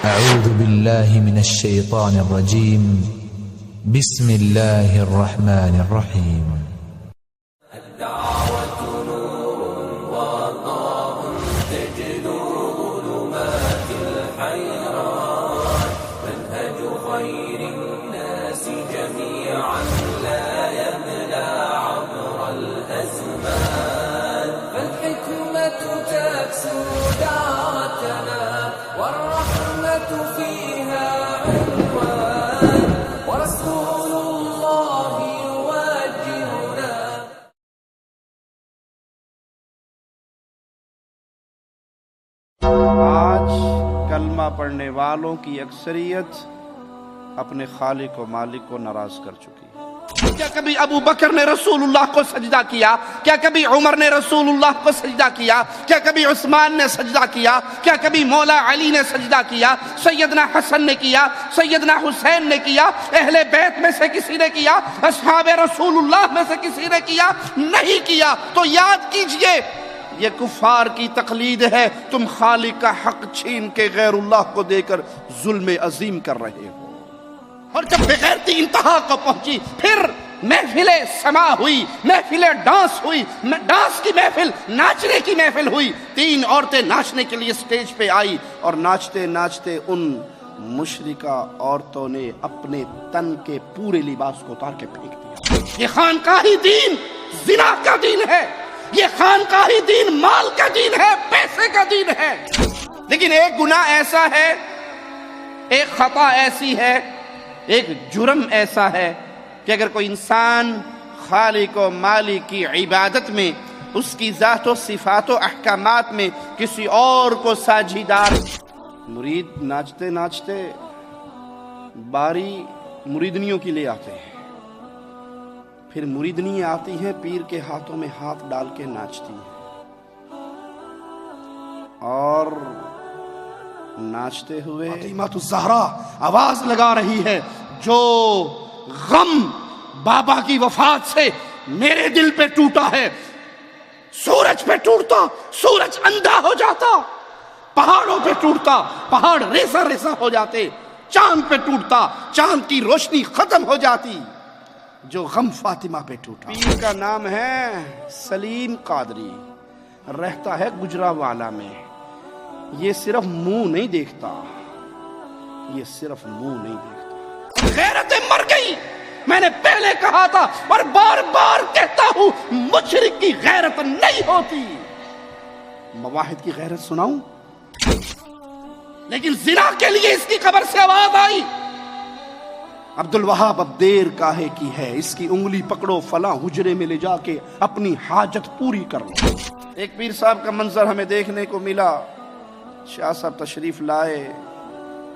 أعوذ بالله من الشيطان الرجيم. بسم الله الرحمن الرحيم. الدعوة نور وضاء تجلو ظلمات الحيران، منهج خير الناس جميعا لا يبلى عبر الأزمان، فالحكمة تكسو دعوتنا والرحمة فيها عنوان، ورسول الله يوجهنا. آج کلمہ پڑھنے والوں کی اکثریت اپنے خالق و مالک کو ناراض کر چکی ہے۔ کیا کبھی ابو بکر نے رسول اللہ کو سجدہ کیا؟ کیا کبھی عمر نے رسول اللہ کو سجدہ کیا؟ کیا کبھی عثمان نے سجدہ کیا؟ کیا کبھی مولا علی نے سجدہ کیا؟ سیدنا حسن نے کیا؟ سیدنا حسین نے کیا؟ اہل بیت میں سے کسی نے کیا؟ اصحاب رسول اللہ میں سے کسی نے کیا؟ نہیں کیا۔ تو یاد کیجئے یہ کفار کی تقلید ہے، تم خالق کا حق چھین کے غیر اللہ کو دے کر ظلم عظیم کر رہے ہو۔ اور جب بغیرتی انتہا کو پہنچی، پھر محفل سما ہوئی، محفل ڈانس ہوئی، ڈانس کی محفل، ناچنے کی محفل ہوئی۔ 3 عورتیں ناچنے کے لیے سٹیج پہ آئی اور ناچتے ناچتے ان مشرکہ عورتوں نے اپنے تن کے پورے لباس کو اتار کے پھینک دیا۔ یہ خانقاہی دین زنا کا دین ہے، یہ خانقاہی دین مال کا دین ہے، پیسے کا دین ہے۔ لیکن ایک گناہ ایسا ہے، ایک خطا ایسی ہے، ایک جرم ایسا ہے کہ اگر کوئی انسان خالق و مالک کی عبادت میں، اس کی ذات و صفات و احکامات میں کسی اور کو ساجھیدار، مرید ناچتے ناچتے باری مریدنیوں کی لے آتے ہیں، پھر مریدنیاں آتی ہیں پیر کے ہاتھوں میں ہاتھ ڈال کے ناچتی ہیں، اور ناچتے ہوئے فاطمہ الزہرا آواز لگا رہی ہے، جو غم بابا کی وفات سے میرے دل پہ ٹوٹا ہے، سورج پہ ٹوٹتا سورج اندھا ہو جاتا، پہاڑوں پہ ٹوٹتا پہاڑ ریزہ ریزہ ہو جاتے، چاند پہ ٹوٹتا چاند کی روشنی ختم ہو جاتی، جو غم فاطمہ پہ ٹوٹا۔ پیر کا نام ہے سلیم قادری، رہتا ہے گجرانوالہ میں۔ یہ صرف منہ نہیں دیکھتا، یہ صرف منہ نہیں دیکھتا، غیرتیں مر گئی۔ میں نے پہلے کہا تھا اور بار بار کہتا ہوں، مشرک کی غیرت نہیں ہوتی۔ مواحد کی غیرت سناؤں؟ لیکن زنا کے لیے اس کی قبر سے آواز آئی، عبدالوہاب اب دیر کاہے کی ہے، اس کی انگلی پکڑو، فلاں حجرے میں لے جا کے اپنی حاجت پوری کر لو۔ ایک پیر صاحب کا منظر ہمیں دیکھنے کو ملا، شاہ صاحب تشریف لائے،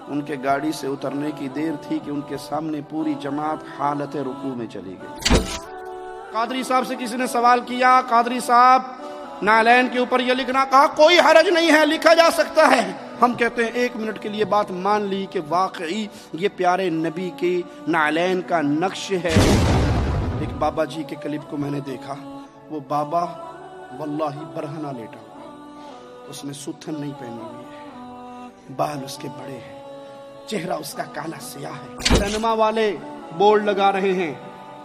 ان کے گاڑی سے اترنے کی دیر تھی کہ ان کے سامنے پوری جماعت حالت رکوع میں چلی گئی۔ قادری صاحب سے کسی نے سوال کیا، قادری صاحب نعلین کے اوپر یہ لکھنا، کہا کوئی حرج نہیں ہے، لکھا جا سکتا ہے۔ ہم کہتے ہیں 1 منٹ کے لیے بات مان لی کہ واقعی یہ پیارے نبی کے نعلین کا نقش ہے۔ ایک بابا جی کے کلپ کو میں نے دیکھا، وہ بابا واللہ برہنہ لیٹا ہوا، اس نے ستھن نہیں پہنی ہوئی ہے، بال اس کے بڑے ہیں، چہرہ اس کا کالا سیاہ ہے۔ سینما والے بورڈ لگا رہے ہیں،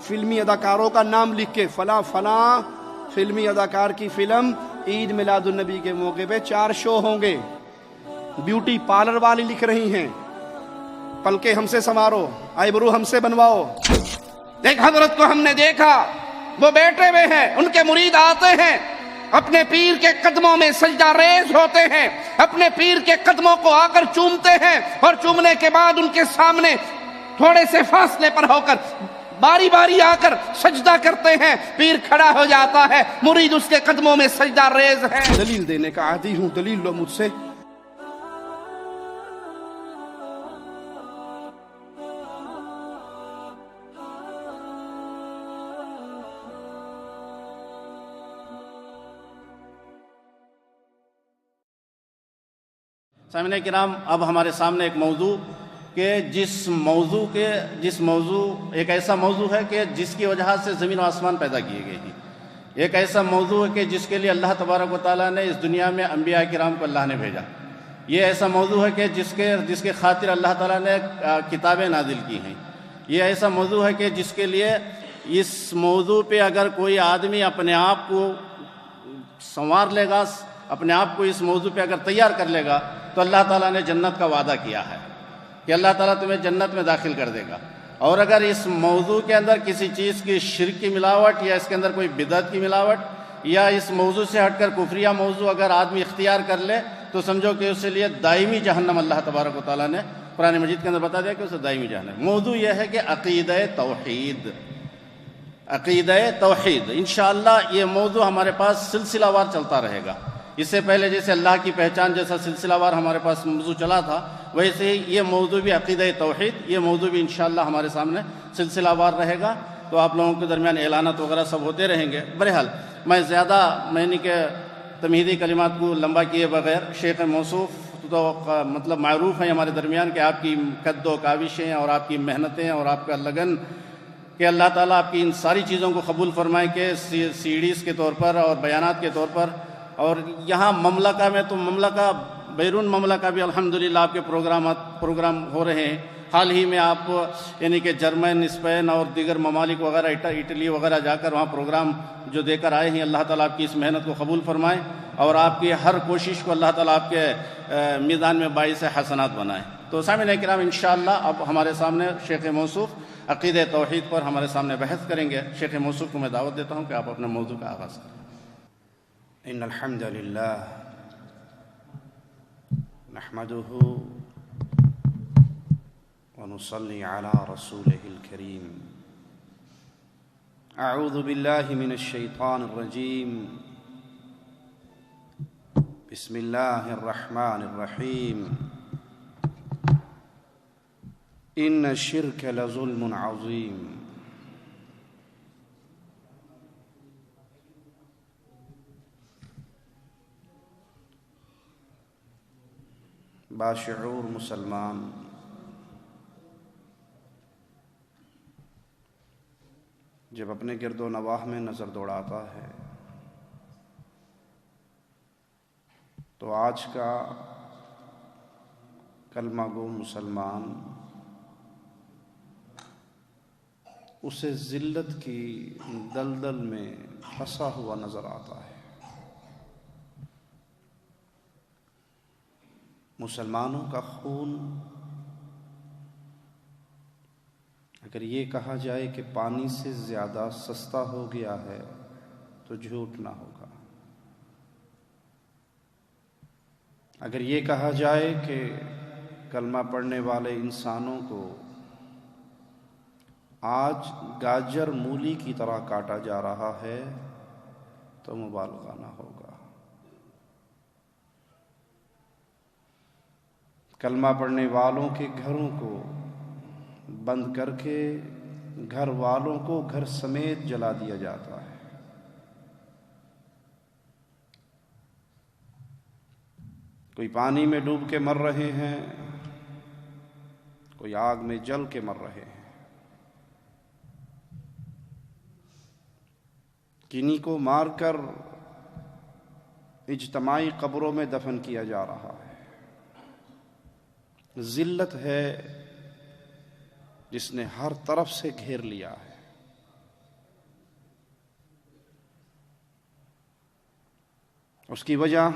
فلمی اداکاروں کا نام لکھ کے، فلاں فلاں فلمی اداکار کی فلم عید میلاد النبی کے موقع پہ 4 شو ہوں گے۔ بیوٹی پارلر والی لکھ رہی ہیں، پلکیں ہم سے سنوارو، آئی برو ہم سے بنواؤ۔ ایک حضرت کو ہم نے دیکھا، وہ بیٹھے ہوئے ہیں، ان کے مرید آتے ہیں، اپنے پیر کے قدموں میں سجدہ ریز ہوتے ہیں، اپنے پیر کے قدموں کو آ کر چومتے ہیں، اور چومنے کے بعد ان کے سامنے تھوڑے سے فاصلے پر ہو کر باری باری آ کر سجدہ کرتے ہیں۔ پیر کھڑا ہو جاتا ہے، مرید اس کے قدموں میں سجدہ ریز ہے۔ دلیل دینے کا عادی ہوں، دلیل لو مجھ سے۔ سامعین کرام، اب ہمارے سامنے ایک موضوع کہ جس موضوع ایک ایسا موضوع ہے کہ جس کی وجہ سے زمین و آسمان پیدا کیے گئے ہیں، ایک ایسا موضوع ہے کہ جس کے لیے اللہ تبارک و تعالیٰ نے اس دنیا میں انبیاء کرام کو اللہ نے بھیجا، یہ ایسا موضوع ہے کہ جس کے خاطر اللہ تعالیٰ نے کتابیں نازل کی ہیں. یہ ایسا موضوع ہے کہ جس کے لیے اس موضوع پہ اگر کوئی آدمی اپنے آپ کو سنوار لے گا، اپنے آپ کو اس موضوع پہ اگر تیار کر لے گا، تو اللہ تعالیٰ نے جنت کا وعدہ کیا ہے کہ اللہ تعالیٰ تمہیں جنت میں داخل کر دے گا. اور اگر اس موضوع کے اندر کسی چیز کی شرک کی ملاوٹ یا اس کے اندر کوئی بدعت کی ملاوٹ یا اس موضوع سے ہٹ کر کفریہ موضوع اگر آدمی اختیار کر لے تو سمجھو کہ اس کے لیے دائمی جہنم اللہ تبارک و تعالیٰ نے قرآن مجید کے اندر بتا دیا کہ اسے دائمی جہنم. موضوع یہ ہے کہ عقیدہ توحید. عقیدہ توحید انشاءاللہ یہ موضوع ہمارے پاس سلسلہ وار چلتا رہے گا. اس سے پہلے جیسے اللہ کی پہچان جیسا سلسلہ وار ہمارے پاس موضوع چلا تھا، ویسے ہی یہ موضوع بھی عقیدہ توحید، یہ موضوع بھی انشاءاللہ ہمارے سامنے سلسلہ وار رہے گا. تو آپ لوگوں کے درمیان اعلانات وغیرہ سب ہوتے رہیں گے. بہرحال میں کہ تمہیدی کلمات کو لمبا کیے بغیر، شیخ موصوف تو مطلب معروف ہیں ہمارے درمیان کہ آپ کی قد و کاوشیں اور آپ کی محنتیں اور آپ کا لگن، کہ اللہ تعالیٰ آپ کی ان ساری چیزوں کو قبول فرمائے کہ سیڈیز کے طور پر اور بیانات کے طور پر. اور یہاں مملکہ میں تو مملکہ بیرون مملکہ بھی الحمدللہ آپ کے پروگرام ہو رہے ہیں. حال ہی میں آپ یعنی کہ جرمن، اسپین اور دیگر ممالک وغیرہ، اٹلی وغیرہ جا کر وہاں پروگرام جو دے کر آئے ہیں. اللہ تعالیٰ آپ کی اس محنت کو قبول فرمائے اور آپ کی ہر کوشش کو اللہ تعالیٰ آپ کے میزان میں باعث حسنات بنائے. تو سامعین کرام انشاءاللہ اب ہمارے سامنے شیخ موصوف عقیدہ توحید پر ہمارے سامنے بحث کریں گے. شیخ موصوف کو میں دعوت دیتا ہوں کہ آپ اپنے موضوع کا آغاز کریں. ان الحمد للہ نحمده ونصلي على رسوله الكريم. اعوذ باللہ من الشیطان الرجیم. بسم اللہ الرحمن الرحیم. ان الشرک لظلم عظیم. باشعور مسلمان جب اپنے گرد و نواح میں نظر دوڑاتا ہے تو آج کا کلمہ گو مسلمان اسے ذلت کی دلدل میں پھنسا ہوا نظر آتا ہے. مسلمانوں کا خون اگر یہ کہا جائے کہ پانی سے زیادہ سستا ہو گیا ہے تو جھوٹ نہ ہوگا. اگر یہ کہا جائے کہ کلمہ پڑھنے والے انسانوں کو آج گاجر مولی کی طرح کاٹا جا رہا ہے تو مبالغہ نہ ہوگا. کلمہ پڑھنے والوں کے گھروں کو بند کر کے گھر والوں کو گھر سمیت جلا دیا جاتا ہے. کوئی پانی میں ڈوب کے مر رہے ہیں، کوئی آگ میں جل کے مر رہے ہیں. کنی کو مار کر اجتماعی قبروں میں دفن کیا جا رہا ہے. ذلت ہے جس نے ہر طرف سے گھیر لیا ہے. اس کی وجہ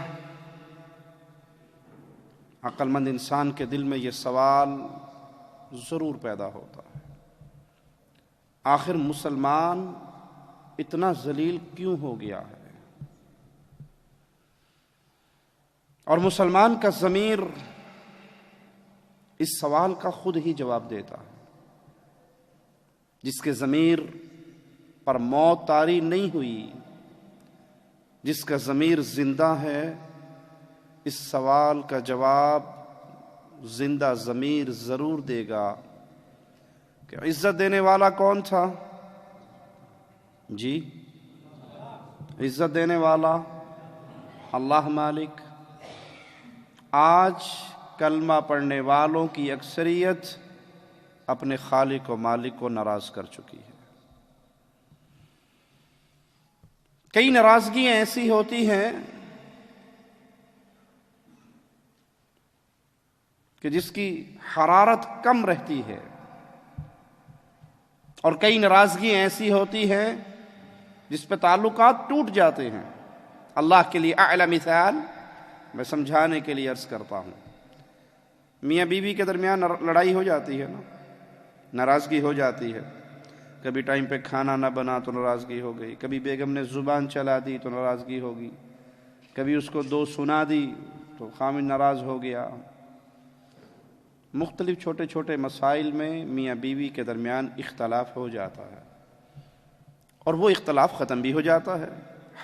عقل مند انسان کے دل میں یہ سوال ضرور پیدا ہوتا ہے، آخر مسلمان اتنا ذلیل کیوں ہو گیا ہے؟ اور مسلمان کا ضمیر اس سوال کا خود ہی جواب دیتا ہے. جس کے ضمیر پر موت طاری نہیں ہوئی، جس کا ضمیر زندہ ہے، اس سوال کا جواب زندہ ضمیر ضرور دے گا کہ عزت دینے والا کون تھا؟ جی، عزت دینے والا اللہ مالک. آج کلمہ پڑھنے والوں کی اکثریت اپنے خالق و مالک کو ناراض کر چکی ہے. کئی ناراضگیاں ایسی ہوتی ہیں کہ جس کی حرارت کم رہتی ہے، اور کئی ناراضگیاں ایسی ہوتی ہیں جس پہ تعلقات ٹوٹ جاتے ہیں۔ اللہ کے لیے اعلی مثال میں سمجھانے کے لیے عرض کرتا ہوں، میاں بیوی کے درمیان لڑائی ہو جاتی ہے نا، ناراضگی ہو جاتی ہے، کبھی ٹائم پہ کھانا نہ بنا تو ناراضگی ہو گئی، کبھی بیگم نے زبان چلا دی تو ناراضگی ہوگی، کبھی اس کو دو سنا دی تو خامن ناراض ہو گیا۔ مختلف چھوٹے چھوٹے مسائل میں میاں بیوی کے درمیان اختلاف ہو جاتا ہے، اور وہ اختلاف ختم بھی ہو جاتا ہے،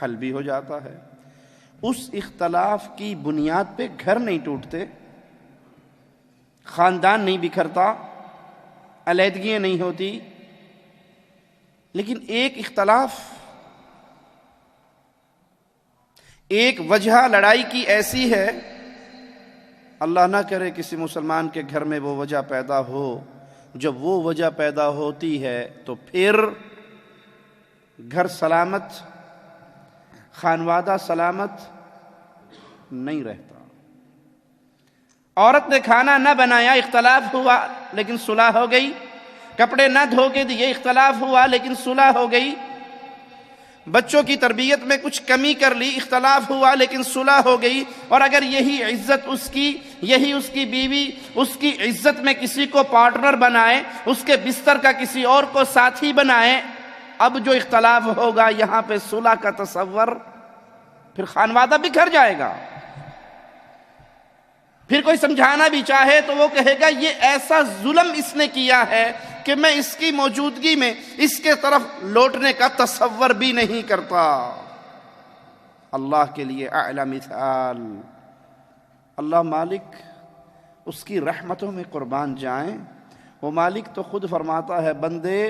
حل بھی ہو جاتا ہے۔ اس اختلاف کی بنیاد پہ گھر نہیں ٹوٹتے، خاندان نہیں بکھرتا، علیحدگیاں نہیں ہوتی، لیکن ایک اختلاف، ایک وجہ لڑائی کی ایسی ہے، اللہ نہ کرے کسی مسلمان کے گھر میں وہ وجہ پیدا ہو، جب وہ وجہ پیدا ہوتی ہے تو پھر گھر سلامت، خانوادہ سلامت نہیں رہتا۔ عورت نے کھانا نہ بنایا، اختلاف ہوا لیکن صلح ہو گئی، کپڑے نہ دھو کے دیے، اختلاف ہوا لیکن صلح ہو گئی، بچوں کی تربیت میں کچھ کمی کر لی، اختلاف ہوا لیکن صلح ہو گئی۔ اور اگر یہی عزت اس کی، یہی اس کی بیوی اس کی عزت میں کسی کو پارٹنر بنائے، اس کے بستر کا کسی اور کو ساتھی بنائے، اب جو اختلاف ہوگا یہاں پہ صلح کا تصور، پھر خانوادہ بکھر جائے گا۔ پھر کوئی سمجھانا بھی چاہے تو وہ کہے گا یہ ایسا ظلم اس نے کیا ہے کہ میں اس کی موجودگی میں اس کے طرف لوٹنے کا تصور بھی نہیں کرتا۔ اللہ کے لیے اعلی مثال، اللہ مالک، اس کی رحمتوں میں قربان جائیں۔ وہ مالک تو خود فرماتا ہے، بندے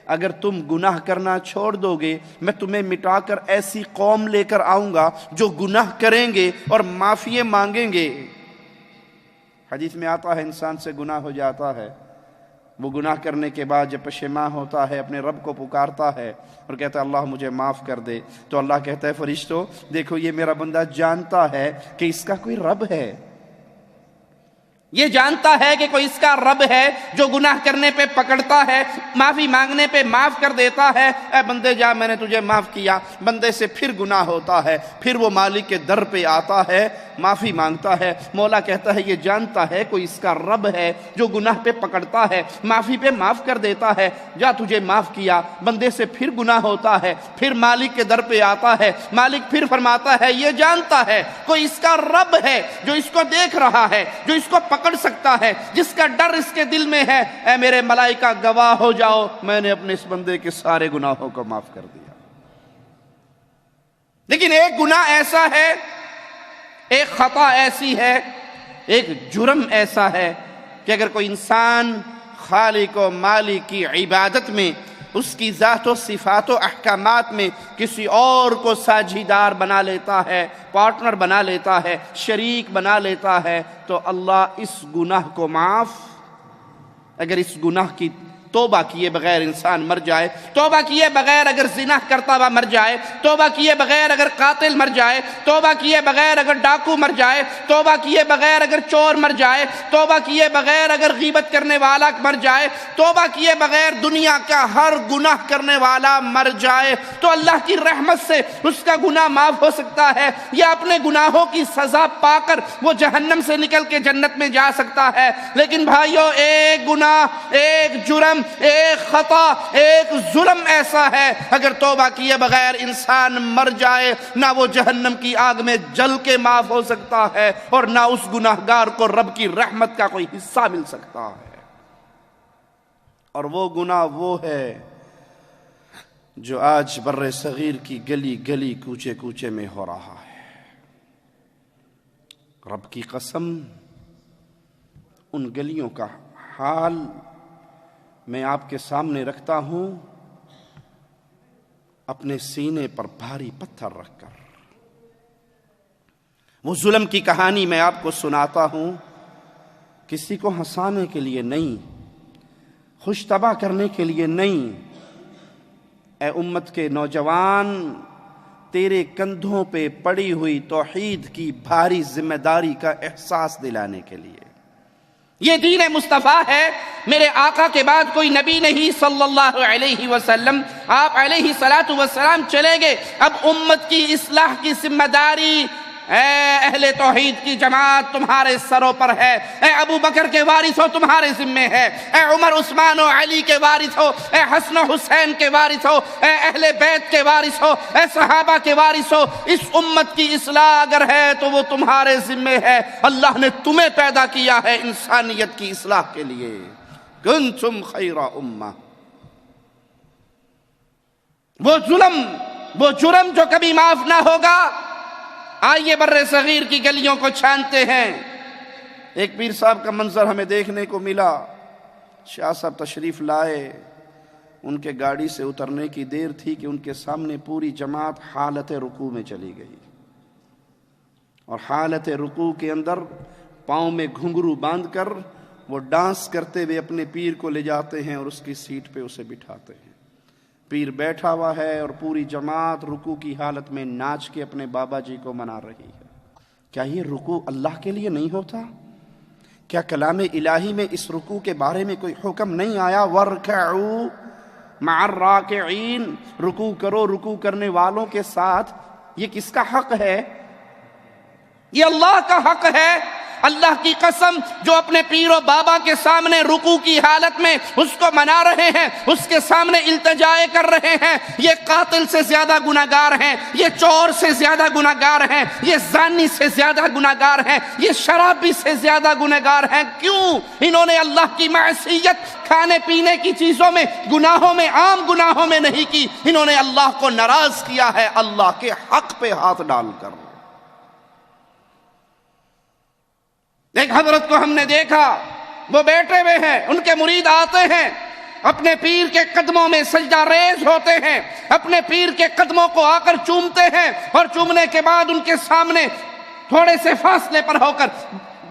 اگر تم گناہ کرنا چھوڑ دو گے، میں تمہیں مٹا کر ایسی قوم لے کر آؤں گا جو گناہ کریں گے اور معافی مانگیں گے۔ حدیث میں آتا ہے انسان سے گناہ ہو جاتا ہے، وہ گناہ کرنے کے بعد جب پشیمان ہوتا ہے اپنے رب کو پکارتا ہے اور کہتا ہے اللہ مجھے معاف کر دے، تو اللہ کہتا ہے فرشتوں دیکھو یہ میرا بندہ جانتا ہے کہ اس کا کوئی رب ہے، یہ جانتا ہے کہ کوئی اس کا رب ہے جو گناہ کرنے پہ پکڑتا ہے، معافی مانگنے پہ معاف کر دیتا ہے۔ اے بندے جا، میں نے تجھے معاف کیا۔ بندے سے پھر گناہ ہوتا ہے، پھر وہ مالک کے در پہ آتا ہے، معافی مانگتا ہے۔ مولا کہتا ہے یہ جانتا ہے کوئی اس کا رب ہے جو گناہ پہ پکڑتا ہے، معافی پہ معاف کر دیتا ہے، جا تجھے معاف کیا۔ بندے سے پھر گناہ ہوتا ہے، پھر مالک کے در پہ آتا ہے، مالک پھر فرماتا ہے یہ جانتا ہے کوئی اس کا رب ہے جو اس کو دیکھ رہا ہے، جو اس کو پکڑ سکتا ہے، جس کا ڈر اس کے دل میں ہے۔ اے میرے ملائکہ گواہ ہو جاؤ، میں نے اپنے اس بندے کے سارے گناہوں کو معاف کر دیا۔ لیکن ایک گناہ ایسا ہے، ایک خطا ایسی ہے، ایک جرم ایسا ہے کہ اگر کوئی انسان خالق و مالک کی عبادت میں، اس کی ذات و صفات و احکامات میں کسی اور کو ساجھیدار بنا لیتا ہے، پارٹنر بنا لیتا ہے، شریک بنا لیتا ہے، تو اللہ اس گناہ کو معاف، اگر اس گناہ کی توبہ کیے بغیر انسان مر جائے، توبہ کیے بغیر اگر زنا کرتا ہوا مر جائے، توبہ کیے بغیر اگر قاتل مر جائے، توبہ کیے بغیر اگر ڈاکو مر جائے، توبہ کیے بغیر اگر چور مر جائے، توبہ کیے بغیر اگر غیبت کرنے والا مر جائے، توبہ کیے بغیر دنیا کا ہر گناہ کرنے والا مر جائے، تو اللہ کی رحمت سے اس کا گناہ معاف ہو سکتا ہے، یا اپنے گناہوں کی سزا پا کر وہ جہنم سے نکل کے جنت میں جا سکتا ہے۔ لیکن بھائیو، ایک گناہ، ایک جرم، ایک خطا، ایک ظلم ایسا ہے، اگر توبہ کیے بغیر انسان مر جائے، نہ وہ جہنم کی آگ میں جل کے معاف ہو سکتا ہے، اور نہ اس گناہگار کو رب کی رحمت کا کوئی حصہ مل سکتا ہے۔ اور وہ گناہ وہ ہے جو آج بر صغیر کی گلی گلی، کوچے کوچے میں ہو رہا ہے۔ رب کی قسم، ان گلیوں کا حال میں آپ کے سامنے رکھتا ہوں، اپنے سینے پر بھاری پتھر رکھ کر۔ وہ ظلم کی کہانی میں آپ کو سناتا ہوں، کسی کو ہنسانے کے لیے نہیں، خوش طبع کرنے کے لیے نہیں۔ اے امت کے نوجوان، تیرے کندھوں پہ پڑی ہوئی توحید کی بھاری ذمہ داری کا احساس دلانے کے لیے، یہ دین مصطفیٰ ہے. میرے آقا کے بعد کوئی نبی نہیں صلی اللہ علیہ وسلم. آپ علیہ الصلاۃ والسلام چلے گئے. اب امت کی اصلاح کی ذمہ داری اے اہل توحید کی جماعت تمہارے سروں پر ہے. اے ابو بکر کے وارث ہو تمہارے ذمے ہے. اے عمر عثمان و علی کے وارث ہو. اے حسن و حسین کے وارث ہو. اے اہل بیت کے وارث ہو. اے صحابہ کے وارث ہو. اس امت کی اصلاح اگر ہے تو وہ تمہارے ذمے ہے. اللہ نے تمہیں پیدا کیا ہے انسانیت کی اصلاح کے لیے. کنتم خیر امہ. وہ جرم جو کبھی معاف نہ ہوگا. آئیے بر صغیر کی گلیوں کو چھانتے ہیں. ایک پیر صاحب کا منظر ہمیں دیکھنے کو ملا. شاہ صاحب تشریف لائے. ان کے گاڑی سے اترنے کی دیر تھی کہ ان کے سامنے پوری جماعت حالت رکوع میں چلی گئی. اور حالت رکوع کے اندر پاؤں میں گھنگرو باندھ کر وہ ڈانس کرتے ہوئے اپنے پیر کو لے جاتے ہیں اور اس کی سیٹ پہ اسے بٹھاتے ہیں. پیر بیٹھا ہوا ہے اور پوری جماعت رکوع کی حالت میں ناچ کے اپنے بابا جی کو منا رہی ہے. کیا یہ رکوع اللہ کے لیے نہیں ہوتا؟ کیا کلام الہی میں اس رکوع کے بارے میں کوئی حکم نہیں آیا؟ وَارْكَعُوا مَعَ الرَّاكِعِينَ. رکوع کرو رکوع کرنے والوں کے ساتھ. یہ کس کا حق ہے؟ یہ اللہ کا حق ہے. اللہ کی قسم جو اپنے پیر و بابا کے سامنے رکوع کی حالت میں اس کو منا رہے ہیں, اس کے سامنے التجائے کر رہے ہیں, یہ قاتل سے زیادہ گناہگار ہیں, یہ چور سے زیادہ گناہگار ہیں, یہ زانی سے زیادہ گناہگار ہیں, یہ شرابی سے زیادہ گناہگار ہیں. کیوں؟ انہوں نے اللہ کی معصیت کھانے پینے کی چیزوں میں, گناہوں میں, عام گناہوں میں نہیں کی. انہوں نے اللہ کو ناراض کیا ہے اللہ کے حق پہ ہاتھ ڈال کر. ایک حضرت کو ہم نے دیکھا, وہ بیٹھے ہوئے ہیں, ان کے مرید آتے ہیں, اپنے پیر کے قدموں میں سجدہ ریز ہوتے ہیں, اپنے پیر کے قدموں کو آ کر چومتے ہیں, اور چومنے کے بعد ان کے سامنے تھوڑے سے فاصلے پر ہو کر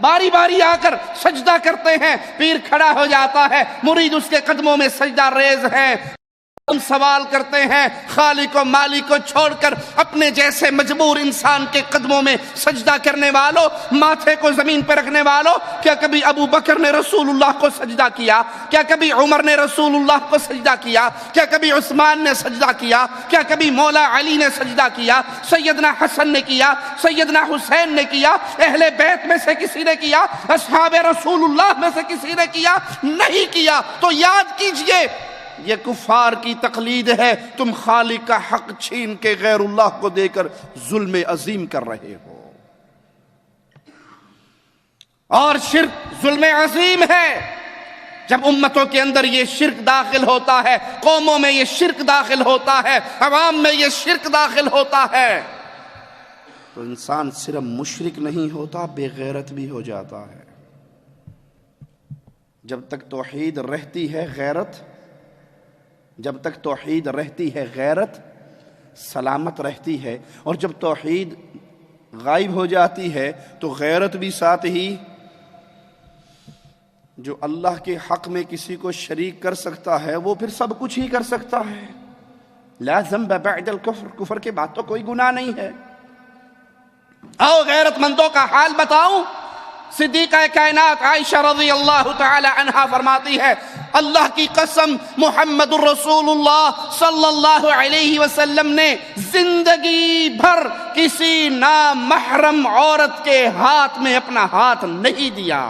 باری باری آ کر سجدہ کرتے ہیں. پیر کھڑا ہو جاتا ہے, مرید اس کے قدموں میں سجدہ ریز ہیں. ہم سوال کرتے ہیں خالق و مالک کو چھوڑ کر اپنے جیسے مجبور انسان کے قدموں میں سجدہ کرنے والوں, ماتھے کو زمین پر رکھنے والوں, کیا کبھی ابو بکر نے رسول اللہ کو سجدہ کیا؟ کیا کبھی عمر نے رسول اللہ کو سجدہ کیا؟ کیا کبھی عثمان نے سجدہ کیا؟ کیا کبھی مولا علی نے سجدہ کیا؟ سیدنا حسن نے کیا؟ سیدنا حسین نے کیا؟ اہل بیت میں سے کسی نے کیا؟ اصحاب رسول اللہ میں سے کسی نے کیا؟ نہیں کیا. تو یاد کیجئے یہ کفار کی تقلید ہے. تم خالق کا حق چھین کے غیر اللہ کو دے کر ظلم عظیم کر رہے ہو. اور شرک ظلم عظیم ہے. جب امتوں کے اندر یہ شرک داخل ہوتا ہے, قوموں میں یہ شرک داخل ہوتا ہے, عوام میں یہ شرک داخل ہوتا ہے, تو انسان صرف مشرک نہیں ہوتا, بے غیرت بھی ہو جاتا ہے. جب تک توحید رہتی ہے غیرت, جب تک توحید رہتی ہے غیرت سلامت رہتی ہے, اور جب توحید غائب ہو جاتی ہے تو غیرت بھی ساتھ ہی. جو اللہ کے حق میں کسی کو شریک کر سکتا ہے وہ پھر سب کچھ ہی کر سکتا ہے. لا ذنب بعد الکفر, کفر کے بعد تو کوئی گناہ نہیں ہے. آؤ غیرت مندوں کا حال بتاؤں. صدیقہ کائنات عائشہ رضی اللہ تعالی عنہا فرماتی ہے, اللہ کی قسم محمد الرسول اللہ صلی اللہ علیہ وسلم نے زندگی بھر کسی نامحرم عورت کے ہاتھ میں اپنا ہاتھ نہیں دیا.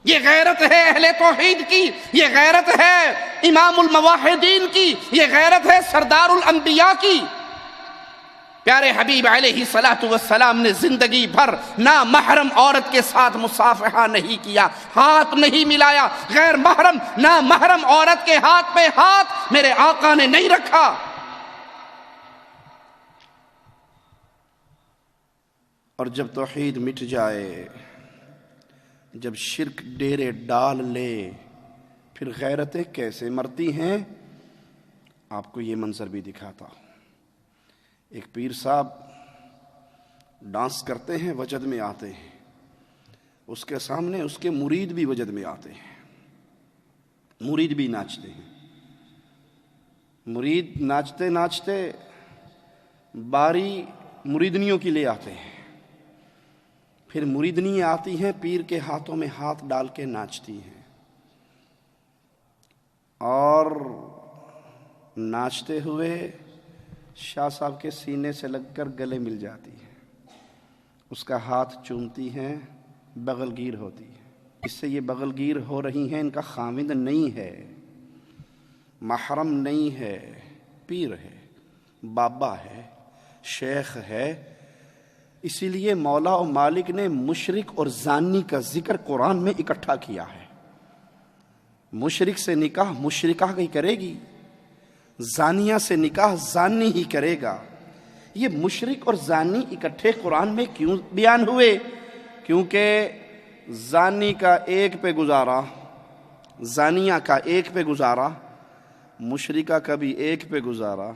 یہ غیرت ہے اہل توحید کی, یہ غیرت ہے امام الموحدین کی, یہ غیرت ہے سردار الانبیاء کی. پیارے حبیب علیہ الصلوۃ والسلام نے زندگی بھر نامحرم عورت کے ساتھ مصافحہ نہیں کیا, ہاتھ نہیں ملایا. غیر محرم نامحرم عورت کے ہاتھ پہ ہاتھ میرے آقا نے نہیں رکھا. اور جب توحید مٹ جائے, جب شرک ڈیرے ڈال لے, پھر غیرتیں کیسے مرتی ہیں آپ کو یہ منظر بھی دکھاتا ہوں. ایک پیر صاحب ڈانس کرتے ہیں, وجد میں آتے ہیں, اس کے سامنے اس کے مرید بھی وجد میں آتے ہیں, مرید بھی ناچتے ہیں. مرید ناچتے ناچتے باری مریدنیوں کی لے آتے ہیں. پھر مریدنی آتی ہیں، پیر کے ہاتھوں میں ہاتھ ڈال کے ناچتی ہیں، اور ناچتے ہوئے شاہ صاحب کے سینے سے لگ کر گلے مل جاتی ہے، اس کا ہاتھ چومتی ہیں، بغل گیر ہوتی ہے۔ اس سے یہ بغل گیر ہو رہی ہیں، ان کا خاوند نہیں ہے، محرم نہیں ہے، پیر ہے، بابا ہے، شیخ ہے۔ اسی لیے مولا و مالک نے مشرک اور زانی کا ذکر قرآن میں اکٹھا کیا ہے۔ مشرک سے نکاح مشرکہ ہی کرے گی، زانیہ سے نکاح زانی ہی کرے گا۔ یہ مشرک اور زانی اکٹھے قرآن میں کیوں بیان ہوئے؟ کیونکہ زانی کا ایک پہ گزارا، زانیہ کا ایک پہ گزارا، مشرکہ کا بھی ایک پہ گزارا۔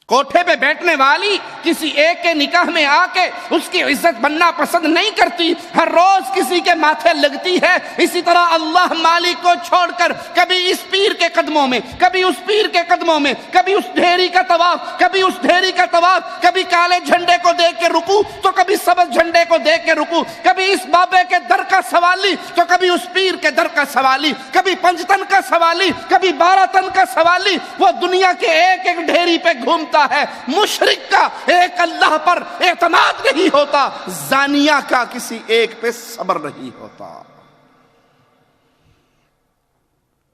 کوٹھے پہ بیٹھنے والی کسی ایک کے نکاح میں آ کے اس کی عزت بننا پسند نہیں کرتی، ہر روز کسی کے ماتھے لگتی ہے۔ اسی طرح اللہ مالک کو چھوڑ کر کبھی اس پیر کے قدموں میں، کبھی اس پیر کے قدموں میں، کبھی اس ڈھیری کا طواف، کبھی اس ڈھیری کا طواف، کبھی کالے جھنڈے کو دیکھ کے رکوع تو کبھی سبز جھنڈے کو دیکھ کے رکوع، کبھی اس بابے کے در کا سوالی تو کبھی اس پیر کے در کا سوالی، کبھی 5 تن کا سوالی، کبھی 12 تن کا سوالی۔ وہ دنیا کے ایک ایک ڈھیری پہ گھومتا ہے۔ مشرک کا ایک اللہ پر اعتماد نہیں ہوتا، زانیہ کا کسی ایک پہ صبر نہیں ہوتا۔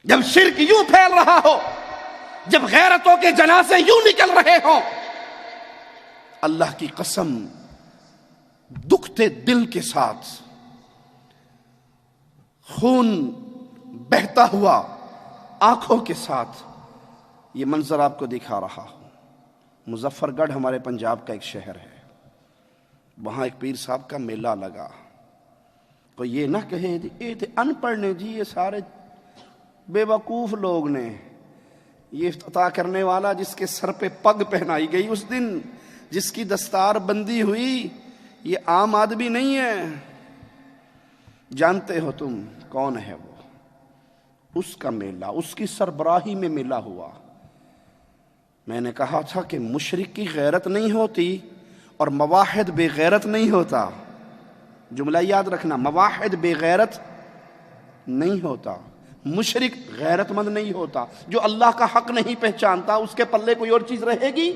جب شرک یوں پھیل رہا ہو، جب غیرتوں کے جنازے یوں نکل رہے ہوں، اللہ کی قسم دکھتے دل کے ساتھ، خون بہتا ہوا آنکھوں کے ساتھ یہ منظر آپ کو دکھا رہا ہوں۔ مظفر گڑھ ہمارے پنجاب کا ایک شہر ہے، وہاں ایک پیر صاحب کا میلہ لگا۔ کوئی یہ نہ کہے یہ تھے ان پڑھ نے جی، یہ سارے بے وقوف لوگ نے، یہ افتتاح کرنے والا جس کے سر پہ پگ پہنائی گئی اس دن، جس کی دستار بندی ہوئی، یہ عام آدمی نہیں ہے۔ جانتے ہو تم کون ہے وہ؟ اس کا میلہ، اس کی سربراہی میں میلہ ہوا۔ میں نے کہا تھا کہ مشرک کی غیرت نہیں ہوتی اور مواحد بے غیرت نہیں ہوتا۔ جملہ یاد رکھنا، مواحد بے غیرت نہیں ہوتا، مشرک غیرت مند نہیں ہوتا۔ جو اللہ کا حق نہیں پہچانتا اس کے پلے کوئی اور چیز رہے گی؟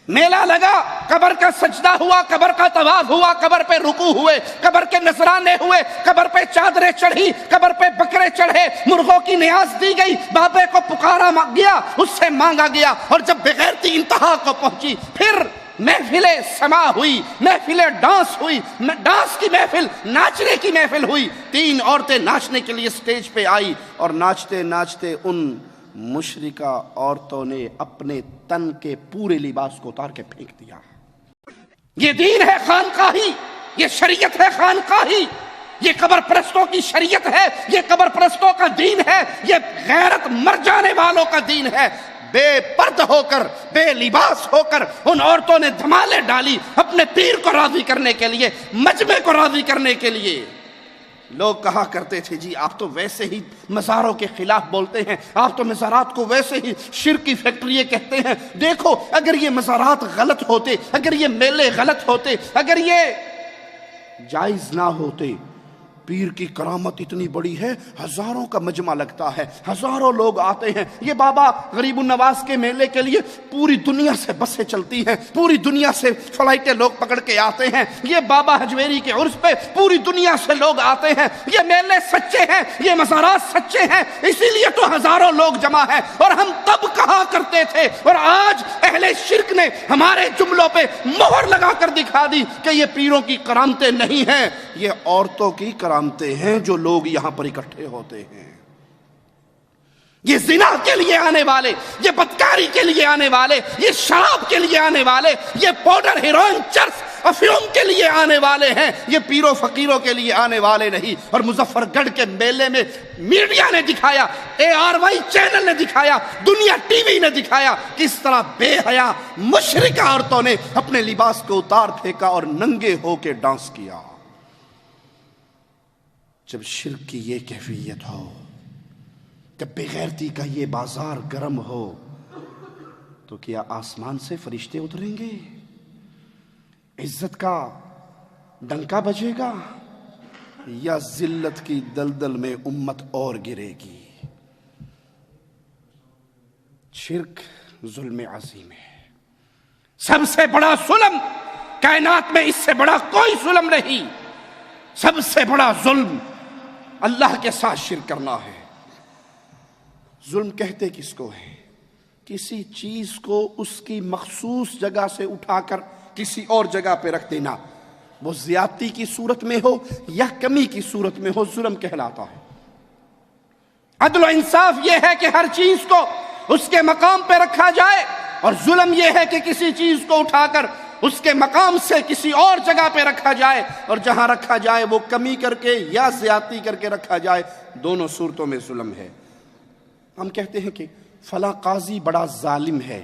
میلہ لگا، قبر کا سجدہ ہوا، قبر کا طواف ہوا، قبر پہ رکوع ہوئے، قبر کے نذرانے ہوئے، قبر پہ چادریں چڑھی، قبر پہ بکرے چڑھے، مرغوں کی نیاز دی گئی، بابے کو پکارا گیا، اس سے مانگا گیا، اور جب بغیرتی انتہا کو پہنچی پھر محفلیں سما ہوئی، محفلیں ڈانس ہوئی، ڈانس کی محفل، ناچنے کی محفل ہوئی۔ 3 عورتیں ناچنے کے لیے سٹیج پہ آئی اور ناچتے ناچتے ان مشرکہ عورتوں نے اپنے تن کے پورے لباس کو اتار کے پھینک دیا۔ یہ دین ہے خانقاہی، یہ شریعت ہے خانقاہی، یہ قبر پرستوں کی شریعت ہے، یہ قبر پرستوں کا دین ہے، یہ غیرت مر جانے والوں کا دین ہے۔ بے پرد ہو کر، بے لباس ہو کر ان عورتوں نے دھمالے ڈالی اپنے پیر کو راضی کرنے کے لیے، مجمع کو راضی کرنے کے لیے۔ لوگ کہا کرتے تھے جی آپ تو ویسے ہی مزاروں کے خلاف بولتے ہیں، آپ تو مزارات کو ویسے ہی شرک کی فیکٹری کہتے ہیں۔ دیکھو اگر یہ مزارات غلط ہوتے، اگر یہ میلے غلط ہوتے، اگر یہ جائز نہ ہوتے، پیر کی کرامت اتنی بڑی ہے، ہزاروں کا مجمع لگتا ہے، ہزاروں لوگ آتے ہیں۔ یہ بابا غریب النواز کے میلے کے لیے پوری دنیا سے بسیں چلتی ہیں، پوری دنیا سے فلائٹیں لوگ پکڑ کے آتے ہیں۔ یہ بابا حجویری کے عرس پہ پوری دنیا سے لوگ آتے ہیں۔ یہ میلے سچے ہیں، یہ مزارات سچے ہیں، اسی لیے تو ہزاروں لوگ جمع ہیں۔ اور ہم تب کہا کرتے تھے، اور آج اہل شرک نے ہمارے جملوں پہ مہر لگا کر دکھا دی کہ یہ پیروں کی کرامتیں نہیں ہیں، یہ عورتوں کی کرامتیں ہیں جو لوگ یہاں پر اکٹھے ہوتے ہیں۔ یہ زنا کے لیے آنے والے، یہ بدکاری کے لیے آنے والے، یہ شراب کے لیے آنے والے، یہ پاؤڈر، ہیروئن، چرس، افیون کے لیے آنے والے ہیں، یہ پیروں فقیروں کے لیے آنے والے نہیں۔ اور مظفر گڑھ کے میلے میں میڈیا نے دکھایا، ARY چینل نے دکھایا، دنیا ٹی وی نے دکھایا کس طرح بے حیا مشرکہ عورتوں نے اپنے لباس کو اتار پھینکا اور ننگے ہو کے ڈانس کیا۔ جب شرک کی یہ کیفیت ہو، جب بے غیرتی کا یہ بازار گرم ہو، تو کیا آسمان سے فرشتے اتریں گے؟ عزت کا ڈنکا بجے گا یا ذلت کی دلدل میں امت اور گرے گی؟ شرک ظلم عظیم ہے، سب سے بڑا ظلم کائنات میں، اس سے بڑا کوئی ظلم نہیں۔ سب سے بڑا ظلم اللہ کے ساتھ شرک کرنا ہے۔ ظلم کہتے کس کو ہے؟ کسی چیز کو اس کی مخصوص جگہ سے اٹھا کر کسی اور جگہ پہ رکھ دینا، وہ زیادتی کی صورت میں ہو یا کمی کی صورت میں ہو، ظلم کہلاتا ہے۔ عدل و انصاف یہ ہے کہ ہر چیز کو اس کے مقام پہ رکھا جائے، اور ظلم یہ ہے کہ کسی چیز کو اٹھا کر اس کے مقام سے کسی اور جگہ پہ رکھا جائے، اور جہاں رکھا جائے وہ کمی کر کے یا زیادتی کر کے رکھا جائے۔ دونوں صورتوں میں ظلم ہے۔ ہم کہتے ہیں کہ فلاں قاضی بڑا ظالم ہے۔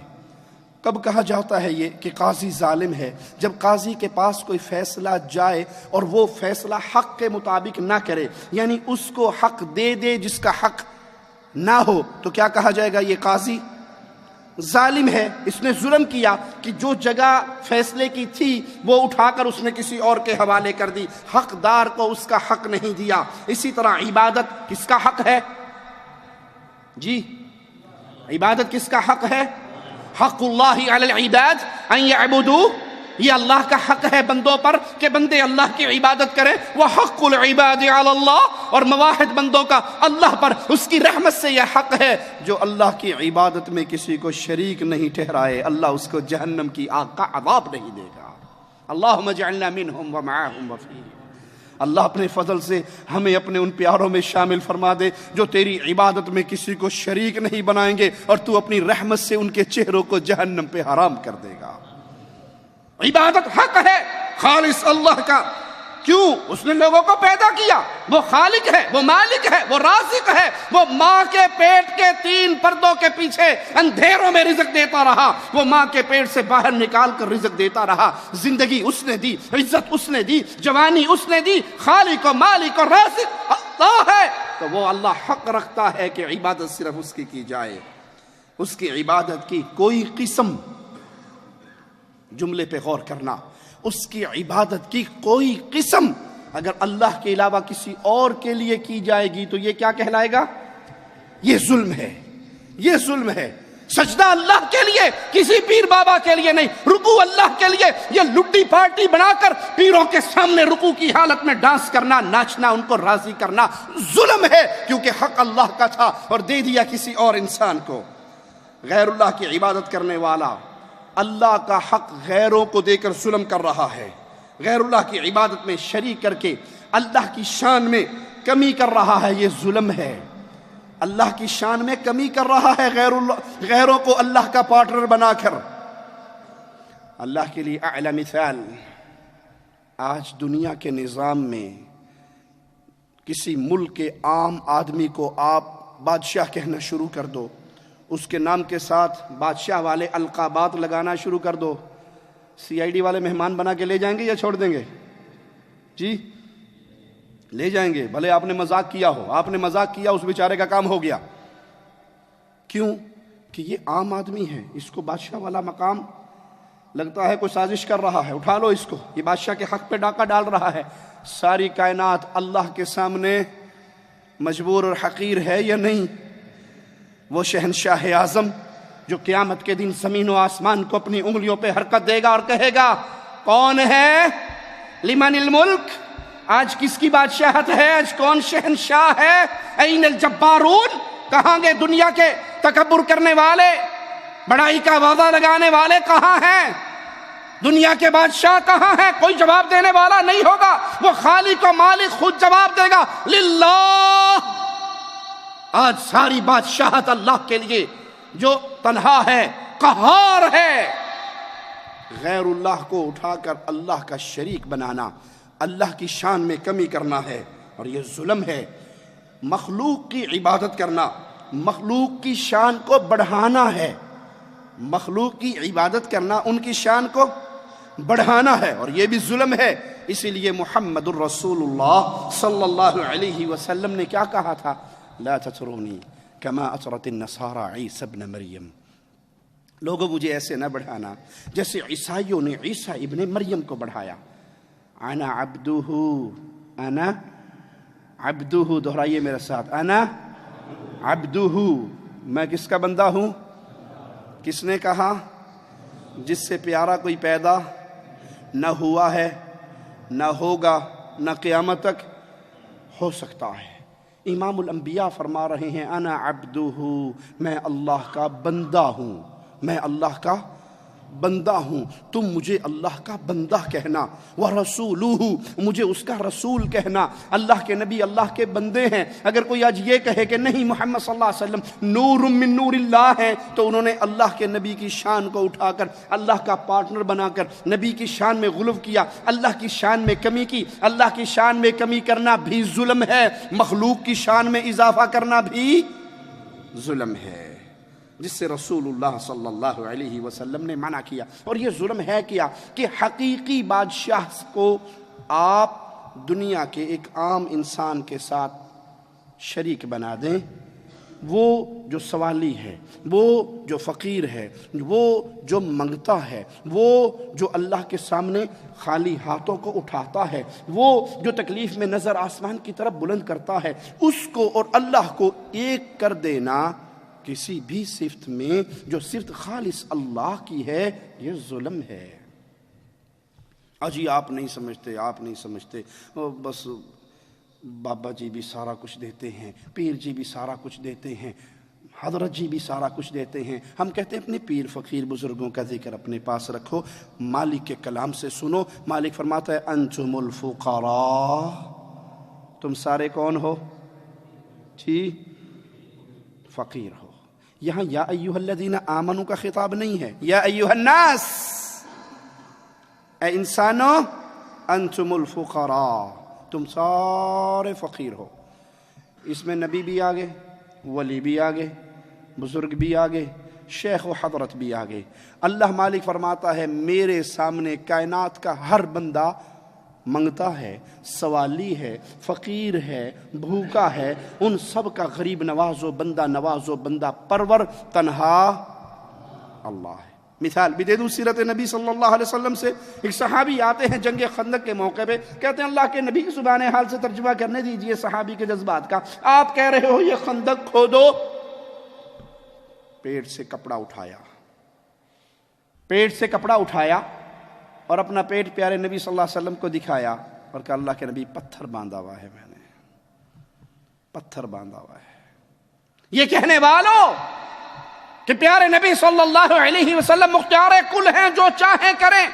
کب کہا جاتا ہے یہ کہ قاضی ظالم ہے؟ جب قاضی کے پاس کوئی فیصلہ جائے اور وہ فیصلہ حق کے مطابق نہ کرے، یعنی اس کو حق دے دے جس کا حق نہ ہو، تو کیا کہا جائے گا؟ یہ قاضی ظالم ہے، اس نے ظلم کیا کہ جو جگہ فیصلے کی تھی وہ اٹھا کر اس نے کسی اور کے حوالے کر دی، حقدار کو اس کا حق نہیں دیا۔ اسی طرح عبادت کس کا حق ہے؟ جی، عبادت کس کا حق ہے؟ حق اللہ علی العباد ان یعبدوا، یہ اللہ کا حق ہے بندوں پر کہ بندے اللہ کی عبادت کریں۔ وحق العباد علی اللہ، اور مواحد بندوں کا اللہ پر اس کی رحمت سے یہ حق ہے جو اللہ کی عبادت میں کسی کو شریک نہیں ٹھہرائے، اللہ اس کو جہنم کی آگ کا عذاب نہیں دے گا۔ اللہم اجعلنا منہم ومعہم وفیہم۔ اللہ اپنے فضل سے ہمیں اپنے ان پیاروں میں شامل فرما دے جو تیری عبادت میں کسی کو شریک نہیں بنائیں گے، اور تو اپنی رحمت سے ان کے چہروں کو جہنم پہ حرام کر دے گا۔ عبادت حق ہے خالص اللہ کا۔ کیوں؟ اس نے لوگوں کو پیدا کیا، وہ خالق ہے، وہ مالک ہے، وہ رازق ہے، وہ ماں کے پیٹ کے 3 پردوں کے پیچھے اندھیروں میں رزق دیتا رہا، وہ ماں کے پیٹ سے باہر نکال کر رزق دیتا رہا۔ زندگی اس نے دی، عزت اس نے دی، جوانی اس نے دی، خالق و مالک و رازق اللہ ہے۔ تو وہ اللہ حق رکھتا ہے کہ عبادت صرف اس کی جائے۔ اس کی عبادت کی کوئی قسم، جملے پہ غور کرنا، اس کی عبادت کی کوئی قسم اگر اللہ کے علاوہ کسی اور کے لیے کی جائے گی تو یہ کیا کہلائے گا؟ یہ ظلم ہے، یہ ظلم ہے۔ سجدہ اللہ کے لیے، کسی پیر بابا کے لیے نہیں، رکوع اللہ کے لیے۔ یہ لڈی پارٹی بنا کر پیروں کے سامنے رکوع کی حالت میں ڈانس کرنا، ناچنا، ان کو راضی کرنا ظلم ہے، کیونکہ حق اللہ کا تھا اور دے دیا کسی اور انسان کو۔ غیر اللہ کی عبادت کرنے والا اللہ کا حق غیروں کو دے کر ظلم کر رہا ہے، غیر اللہ کی عبادت میں شریک کر کے اللہ کی شان میں کمی کر رہا ہے، یہ ظلم ہے۔ اللہ کی شان میں کمی کر رہا ہے غیروں کو اللہ کا پارٹنر بنا کر۔ اللہ کے لیے اعلی مثال، آج دنیا کے نظام میں کسی ملک کے عام آدمی کو آپ بادشاہ کہنا شروع کر دو، اس کے نام کے ساتھ بادشاہ والے القابات لگانا شروع کر دو، سی آئی ڈی والے مہمان بنا کے لے جائیں گے یا چھوڑ دیں گے؟ جی لے جائیں گے، بھلے آپ نے مذاق کیا ہو، آپ نے مذاق کیا، اس بیچارے کا کام ہو گیا۔ کیوں؟ کہ یہ عام آدمی ہے، اس کو بادشاہ والا مقام لگتا ہے کوئی سازش کر رہا ہے، اٹھا لو اس کو، یہ بادشاہ کے حق پہ ڈاکہ ڈال رہا ہے۔ ساری کائنات اللہ کے سامنے مجبور اور حقیر ہے یا نہیں؟ وہ شہنشاہ اعظم جو قیامت کے دن زمین و آسمان کو اپنی انگلیوں پہ حرکت دے گا اور کہے گا کون ہے؟ لمن الملک، آج کس کی بادشاہت ہے؟ آج کون شہنشاہ ہے؟ این الجبارون، کہاں گے دنیا کے تکبر کرنے والے، بڑائی کا وعدہ لگانے والے کہاں ہیں؟ دنیا کے بادشاہ کہاں ہیں؟ کوئی جواب دینے والا نہیں ہوگا، وہ خالق و مالک خود جواب دے گا، للہ۔ آج ساری بادشاہت اللہ کے لیے جو تنہا ہے، قہار ہے۔ غیر اللہ کو اٹھا کر اللہ کا شریک بنانا، اللہ کی شان میں کمی کرنا ہے، اور یہ ظلم ہے۔ مخلوق کی عبادت کرنا، مخلوق کی شان کو بڑھانا ہے، مخلوق کی عبادت کرنا ان کی شان کو بڑھانا ہے، اور یہ بھی ظلم ہے۔ اسی لیے محمد الرسول اللہ صلی اللہ علیہ وسلم نے کیا کہا تھا؟ لا تطرونی کما اطرت النصارى عیسی ابن مریم، لوگوں مجھے ایسے نہ بڑھانا جیسے عیسائیوں نے عیسیٰ ابن مریم کو بڑھایا. انا عبدہ، انا عبدہ، دہرائیے میرے ساتھ، انا عبدہ، میں کس کا بندہ ہوں؟ کس نے کہا؟ جس سے پیارا کوئی پیدا نہ ہوا ہے، نہ ہوگا، نہ قیامت تک ہو سکتا ہے. امام الانبیاء فرما رہے ہیں انا عبدہ، میں اللہ کا بندہ ہوں، میں اللہ کا بندہ ہوں. تم مجھے اللہ کا بندہ کہنا، وَرَسُولُهُ، مجھے اس کا رسول کہنا. اللہ کے نبی اللہ کے بندے ہیں. اگر کوئی آج یہ کہے کہ نہیں محمد صلی اللہ علیہ وسلم نور من نور اللہ ہیں، تو انہوں نے اللہ کے نبی کی شان کو اٹھا کر اللہ کا پارٹنر بنا کر نبی کی شان میں غلو کیا، اللہ کی شان میں کمی کی. اللہ کی شان میں کمی کرنا بھی ظلم ہے، مخلوق کی شان میں اضافہ کرنا بھی ظلم ہے، جس سے رسول اللہ صلی اللہ علیہ وسلم نے منع کیا. اور یہ ظلم ہے کیا کہ حقیقی بادشاہ کو آپ دنیا کے ایک عام انسان کے ساتھ شریک بنا دیں. وہ جو سوالی ہے، وہ جو فقیر ہے، وہ جو منگتا ہے، وہ جو اللہ کے سامنے خالی ہاتھوں کو اٹھاتا ہے، وہ جو تکلیف میں نظر آسمان کی طرف بلند کرتا ہے، اس کو اور اللہ کو ایک کر دینا کسی بھی صفت میں جو صفت خالص اللہ کی ہے، یہ ظلم ہے. اجی آپ نہیں سمجھتے، آپ نہیں سمجھتے، بس بابا جی بھی سارا کچھ دیتے ہیں، پیر جی بھی سارا کچھ دیتے ہیں، حضرت جی بھی سارا کچھ دیتے ہیں. ہم کہتے ہیں اپنے پیر فقیر بزرگوں کا ذکر اپنے پاس رکھو. مالک کے کلام سے سنو. مالک فرماتا ہے انتم الفقراء، تم سارے کون ہو؟ جی فقیر ہو. یہاں یا ایھا الذین آمنوا کا خطاب نہیں ہے، یا ایھا الناس، اے انسانوں، انتم الفقراء، تم سارے فقیر ہو. اس میں نبی بھی آگے، ولی بھی آگے، بزرگ بھی آگے، شیخ و حضرت بھی آگے. اللہ مالک فرماتا ہے میرے سامنے کائنات کا ہر بندہ منگتا ہے، سوالی ہے، فقیر ہے، بھوکا ہے، ان سب کا غریب نواز و بندہ نواز و بندہ پرور تنہا اللہ ہے. مثال بھی دے دوں سیرت نبی صلی اللہ علیہ وسلم سے. ایک صحابی آتے ہیں جنگ خندق کے موقع پہ، کہتے ہیں اللہ کے نبی کی زبان حال سے ترجمہ کرنے دیجئے صحابی کے جذبات کا. آپ کہہ رہے ہو یہ خندق کھودو. پیٹ سے کپڑا اٹھایا، پیٹ سے کپڑا اٹھایا اور اپنا پیٹ پیارے نبی صلی اللہ علیہ وسلم کو دکھایا اور کہا اللہ کے نبی پتھر باندھا ہوا ہے، میں نے پتھر باندھا ہوا ہے. یہ کہنے والوں کہ پیارے نبی صلی اللہ علیہ وسلم مختار کل ہیں، جو چاہیں کریں.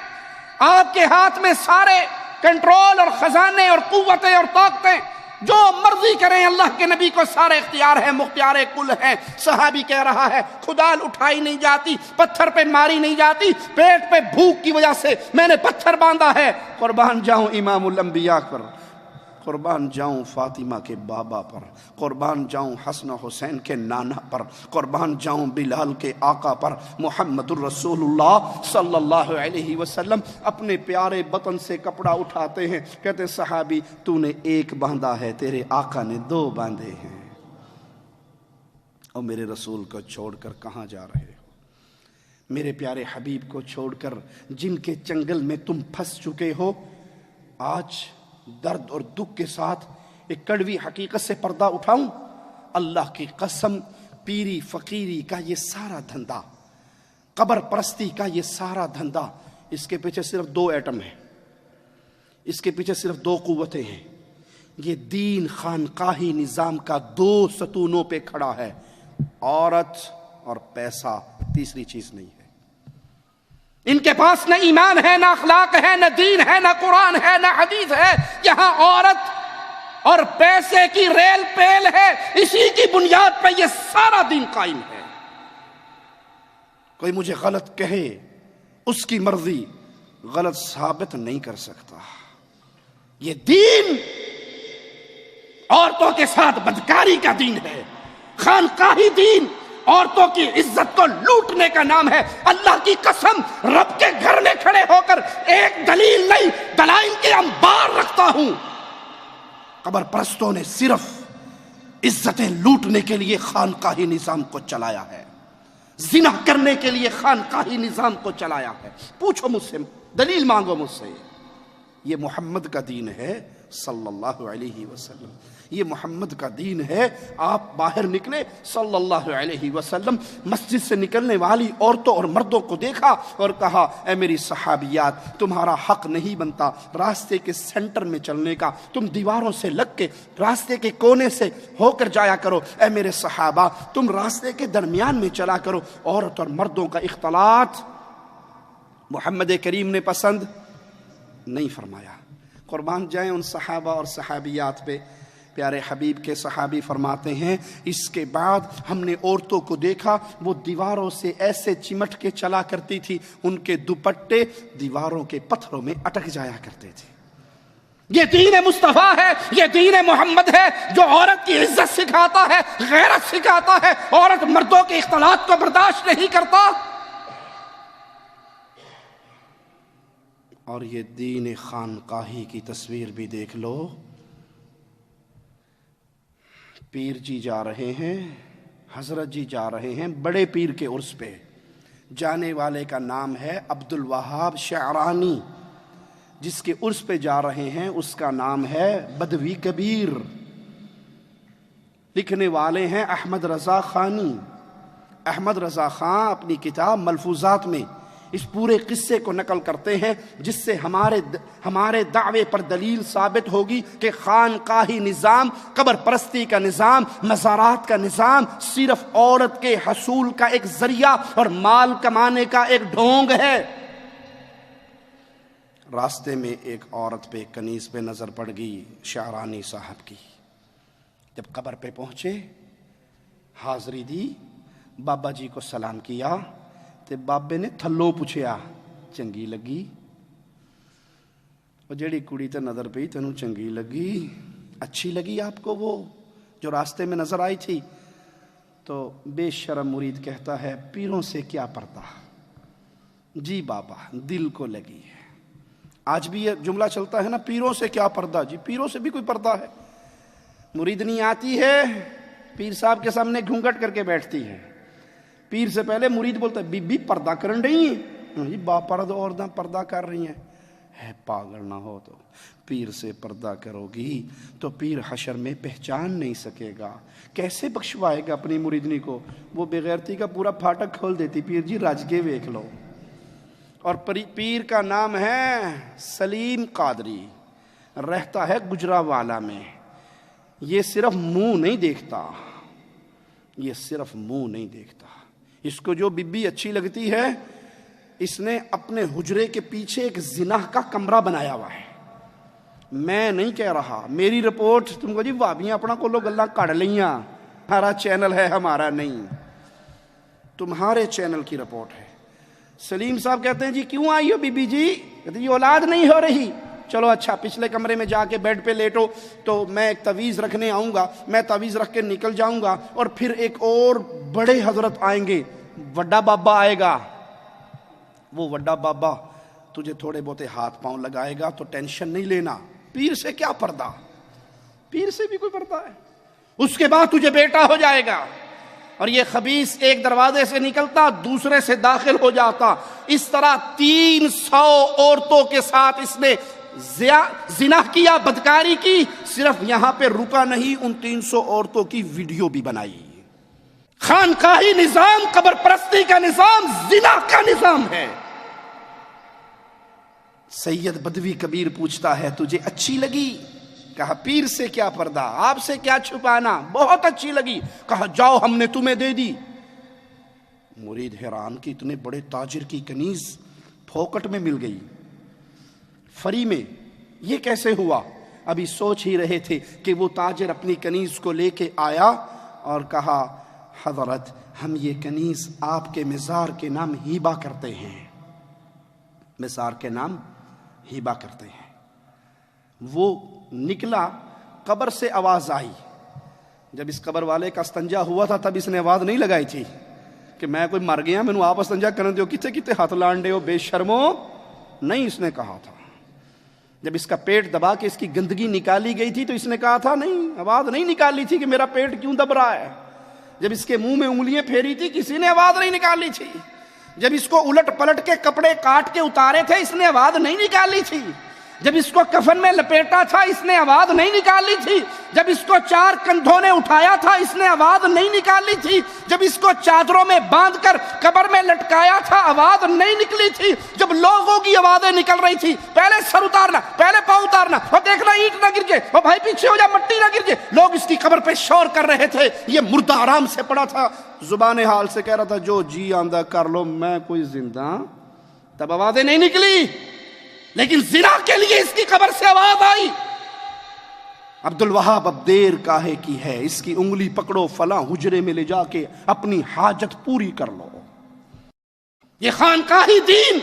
آپ کے ہاتھ میں سارے کنٹرول اور خزانے اور قوتیں اور طاقتیں، جو مرضی کریں. اللہ کے نبی کو سارے اختیار ہیں، مختار کل ہیں. صحابی کہہ رہا ہے کھدال اٹھائی نہیں جاتی، پتھر پہ ماری نہیں جاتی، پیٹ پہ بھوک کی وجہ سے میں نے پتھر باندھا ہے. قربان جاؤں امام الانبیاء پر، قربان جاؤں فاطمہ کے بابا پر، قربان جاؤں حسن و حسین کے نانا پر، قربان جاؤں بلال کے آقا پر. محمد الرسول اللہ صلی اللہ علیہ وسلم اپنے پیارے بطن سے کپڑا اٹھاتے ہیں، کہتے صحابی تو نے ایک باندھا ہے، تیرے آقا نے دو باندھے ہیں. اور میرے رسول کو چھوڑ کر کہاں جا رہے ہو؟ میرے پیارے حبیب کو چھوڑ کر جن کے چنگل میں تم پھنس چکے ہو. آج درد اور دکھ کے ساتھ ایک کڑوی حقیقت سے پردہ اٹھاؤں. اللہ کی قسم، پیری فقیری کا یہ سارا دھندا، قبر پرستی کا یہ سارا دھندا، اس کے پیچھے صرف دو ایٹم ہیں، اس کے پیچھے صرف دو قوتیں ہیں. یہ دین خانقاہی نظام کا دو ستونوں پہ کھڑا ہے، عورت اور پیسہ، تیسری چیز نہیں ہے. ان کے پاس نہ ایمان ہے، نہ اخلاق ہے، نہ دین ہے، نہ قرآن ہے، نہ حدیث ہے. یہاں عورت اور پیسے کی ریل پیل ہے، اسی کی بنیاد پہ یہ سارا دین قائم ہے. کوئی مجھے غلط کہے، اس کی مرضی غلط ثابت نہیں کر سکتا. یہ دین عورتوں کے ساتھ بدکاری کا دین ہے، خانقاہی دین، عورتوں کی عزت کو لوٹنے کا نام ہے. اللہ کی قسم، رب کے گھر میں کھڑے ہو کر ایک دلیل نہیں، دلائل کے انبار رکھتا ہوں. قبر پرستوں نے صرف عزتیں لوٹنے کے لیے خانقاہی نظام کو چلایا ہے. زنا کرنے کے لیے خانقاہی نظام کو چلایا ہے؟ پوچھو مجھ سے، دلیل مانگو مجھ سے۔ یہ محمد کا دین ہے صلی اللہ علیہ وسلم، یہ محمد کا دین ہے۔ آپ باہر نکلے صلی اللہ علیہ وسلم، مسجد سے نکلنے والی عورتوں اور مردوں کو دیکھا اور کہا اے میری صحابیات، تمہارا حق نہیں بنتا راستے کے سینٹر میں چلنے کا، تم دیواروں سے لگ کے راستے کے کونے سے ہو کر جایا کرو۔ اے میرے صحابہ، تم راستے کے درمیان میں چلا کرو۔ عورت اور مردوں کا اختلاط محمد کریم نے پسند نہیں فرمایا۔ قربان جائیں ان صحابہ اور صحابیات پہ۔ پیارے حبیب کے صحابی فرماتے ہیں اس کے بعد ہم نے عورتوں کو دیکھا وہ دیواروں سے ایسے چمٹ کے چلا کرتی تھی، ان کے دوپٹے دیواروں کے پتھروں میں اٹک جایا کرتے تھے۔ یہ دین مصطفیٰ ہے، یہ دین محمد ہے جو عورت کی عزت سکھاتا ہے، غیرت سکھاتا ہے، عورت مردوں کے اختلاط کو برداشت نہیں کرتا۔ اور یہ دین خانقاہی کی تصویر بھی دیکھ لو۔ پیر جی جا رہے ہیں، حضرت جی جا رہے ہیں بڑے پیر کے عرس پہ، جانے والے کا نام ہے عبد الوہاب شعرانی، جس کے عرس پہ جا رہے ہیں اس کا نام ہے بدوی کبیر، لکھنے والے ہیں احمد رضا خانی۔ احمد رضا خان اپنی کتاب ملفوظات میں اس پورے قصے کو نقل کرتے ہیں، جس سے ہمارے دعوے پر دلیل ثابت ہوگی کہ خانقاہی نظام، قبر پرستی کا نظام، مزارات کا نظام صرف عورت کے حصول کا ایک ذریعہ اور مال کمانے کا ایک ڈھونگ ہے۔ راستے میں ایک عورت پہ کنیز پہ نظر پڑ گئی شعرانی صاحب کی۔ جب قبر پہ پہنچے، حاضری دی، بابا جی کو سلام کیا، تے بابے نے تھلو پوچھیا چنگی لگی؟ اور جیڑی کڑی تے نظر پئی تینوں چنگی لگی، اچھی لگی آپ کو وہ جو راستے میں نظر آئی تھی؟ تو بے شرم مرید کہتا ہے پیروں سے کیا پردہ؟ جی بابا دل کو لگی ہے۔ آج بھی یہ جملہ چلتا ہے نا، پیروں سے کیا پردہ؟ جی پیروں سے بھی کوئی پردہ ہے۔ مریدنی آتی ہے پیر صاحب کے سامنے گھونگھٹ کر کے بیٹھتی ہے، پیر سے پہلے مرید بولتا ہے بی بی پردہ کرن رہی ہیں؟ جی با پرد عورتیں پردہ کر رہی ہیں۔ ہے پاگل نہ ہو تو پیر سے پردہ کرو گی تو پیر حشر میں پہچان نہیں سکے گا، کیسے بخشوائے گا اپنی مریدنی کو؟ وہ بغیرتی کا پورا پھاٹک کھول دیتی، پیر جی رج کے ویکھ لو۔ اور پیر کا نام ہے سلیم قادری، رہتا ہے گجرانوالہ میں۔ یہ صرف منہ نہیں دیکھتا، یہ صرف منہ نہیں دیکھتا، اس کو جو بی بی اچھی لگتی ہے اس نے اپنے حجرے کے پیچھے ایک زنا کا کمرہ بنایا ہوا ہے۔ میں نہیں کہہ رہا، میری رپورٹ تم کو جی وابیاں اپنا کو لوگ اللہ کڑ لیاں، ہمارا چینل ہے، ہمارا نہیں، تمہارے چینل کی رپورٹ ہے۔ سلیم صاحب کہتے ہیں جی کیوں آئی ہو بی بی جی؟ کہتے ہیں یہ اولاد نہیں ہو رہی۔ چلو اچھا پچھلے کمرے میں جا کے بیڈ پہ لیٹو، تو میں ایک تعویذ رکھنے آؤں گا، میں تعویذ رکھ کے نکل جاؤں گا، اور پھر ایک اور بڑے حضرت آئیں گے، وڈا بابا آئے گا، وہ وڈا بابا تجھے تھوڑے بہتے ہاتھ پاؤں لگائے گا، تو ٹینشن نہیں لینا۔ پیر سے کیا پردہ؟ پیر سے بھی کوئی پردہ ہے؟ اس کے بعد تجھے بیٹا ہو جائے گا، اور یہ خبیث ایک دروازے سے نکلتا دوسرے سے داخل ہو جاتا۔ اس طرح 300 عورتوں کے ساتھ اس نے زنا کیا، بدکاری کی۔ صرف یہاں پہ رکا نہیں، ان 300 عورتوں کی ویڈیو بھی بنائی۔ خانقاہی نظام، قبر پرستی کا نظام، زنا کا نظام ہے۔ سید بدوی کبیر پوچھتا ہے تجھے اچھی لگی؟ کہا پیر سے کیا پردہ، آپ سے کیا چھپانا، بہت اچھی لگی۔ کہا جاؤ ہم نے تمہیں دے دی۔ مرید حیران کہ اتنے بڑے تاجر کی کنیز پھوکٹ میں مل گئی، فری میں، یہ کیسے ہوا؟ ابھی سوچ ہی رہے تھے کہ وہ تاجر اپنی کنیز کو لے کے آیا اور کہا حضرت ہم یہ کنیز آپ کے مزار کے نام ہیبہ کرتے ہیں، مزار کے نام ہیبہ کرتے ہیں۔ وہ نکلا، قبر سے آواز آئی۔ جب اس قبر والے کا استنجا ہوا تھا تب اس نے آواز نہیں لگائی تھی کہ میں کوئی مر گیا مینوں آپ استنجا کرن دیو، کتے کتے ہاتھ لانڈے ہو بے شرمو، نہیں اس نے کہا تھا۔ جب اس کا پیٹ دبا کے اس کی گندگی نکالی گئی تھی تو اس نے کہا تھا نہیں، آواز نہیں نکالی تھی کہ میرا پیٹ کیوں دب رہا ہے۔ جب اس کے منہ میں انگلیاں پھیری تھی کسی نے آواز نہیں نکالی تھی. جب اس کو الٹ پلٹ کے کپڑے کاٹ کے اتارے تھے اس نے آواز نہیں نکالی تھی. جب اس کو کفن میں لپیٹا تھا اس نے آواز نہیں نکالی تھی. جب اس کو 4 کندھوں نے اٹھایا تھا اس نے آواز نہیں نکالی تھی. جب اس کو چادروں میں باندھ کر قبر میں لٹکایا تھا آواز نہیں نکلی تھی. جب لوگوں کی آوازیں نکل رہی تھی پہلے سر اتارنا, پہلے پاؤں اتارنا, اور دیکھنا اینٹ نہ گر جائے, اور بھائی پیچھے ہو جا مٹی نہ گر جائے, لوگ اس کی قبر پہ شور کر رہے تھے. یہ مردہ آرام سے پڑا تھا, زبان حال سے کہہ رہا تھا جو جی آندہ کر لو میں کوئی زندہ. تب آوازیں نہیں نکلی, لیکن زنا کے لیے اس کی قبر سے آواز آئی. عبدالوہاب اب دیر کاہے کی ہے, اس کی انگلی پکڑو فلاں حجرے میں لے جا کے اپنی حاجت پوری کر لو. یہ خانقاہی دین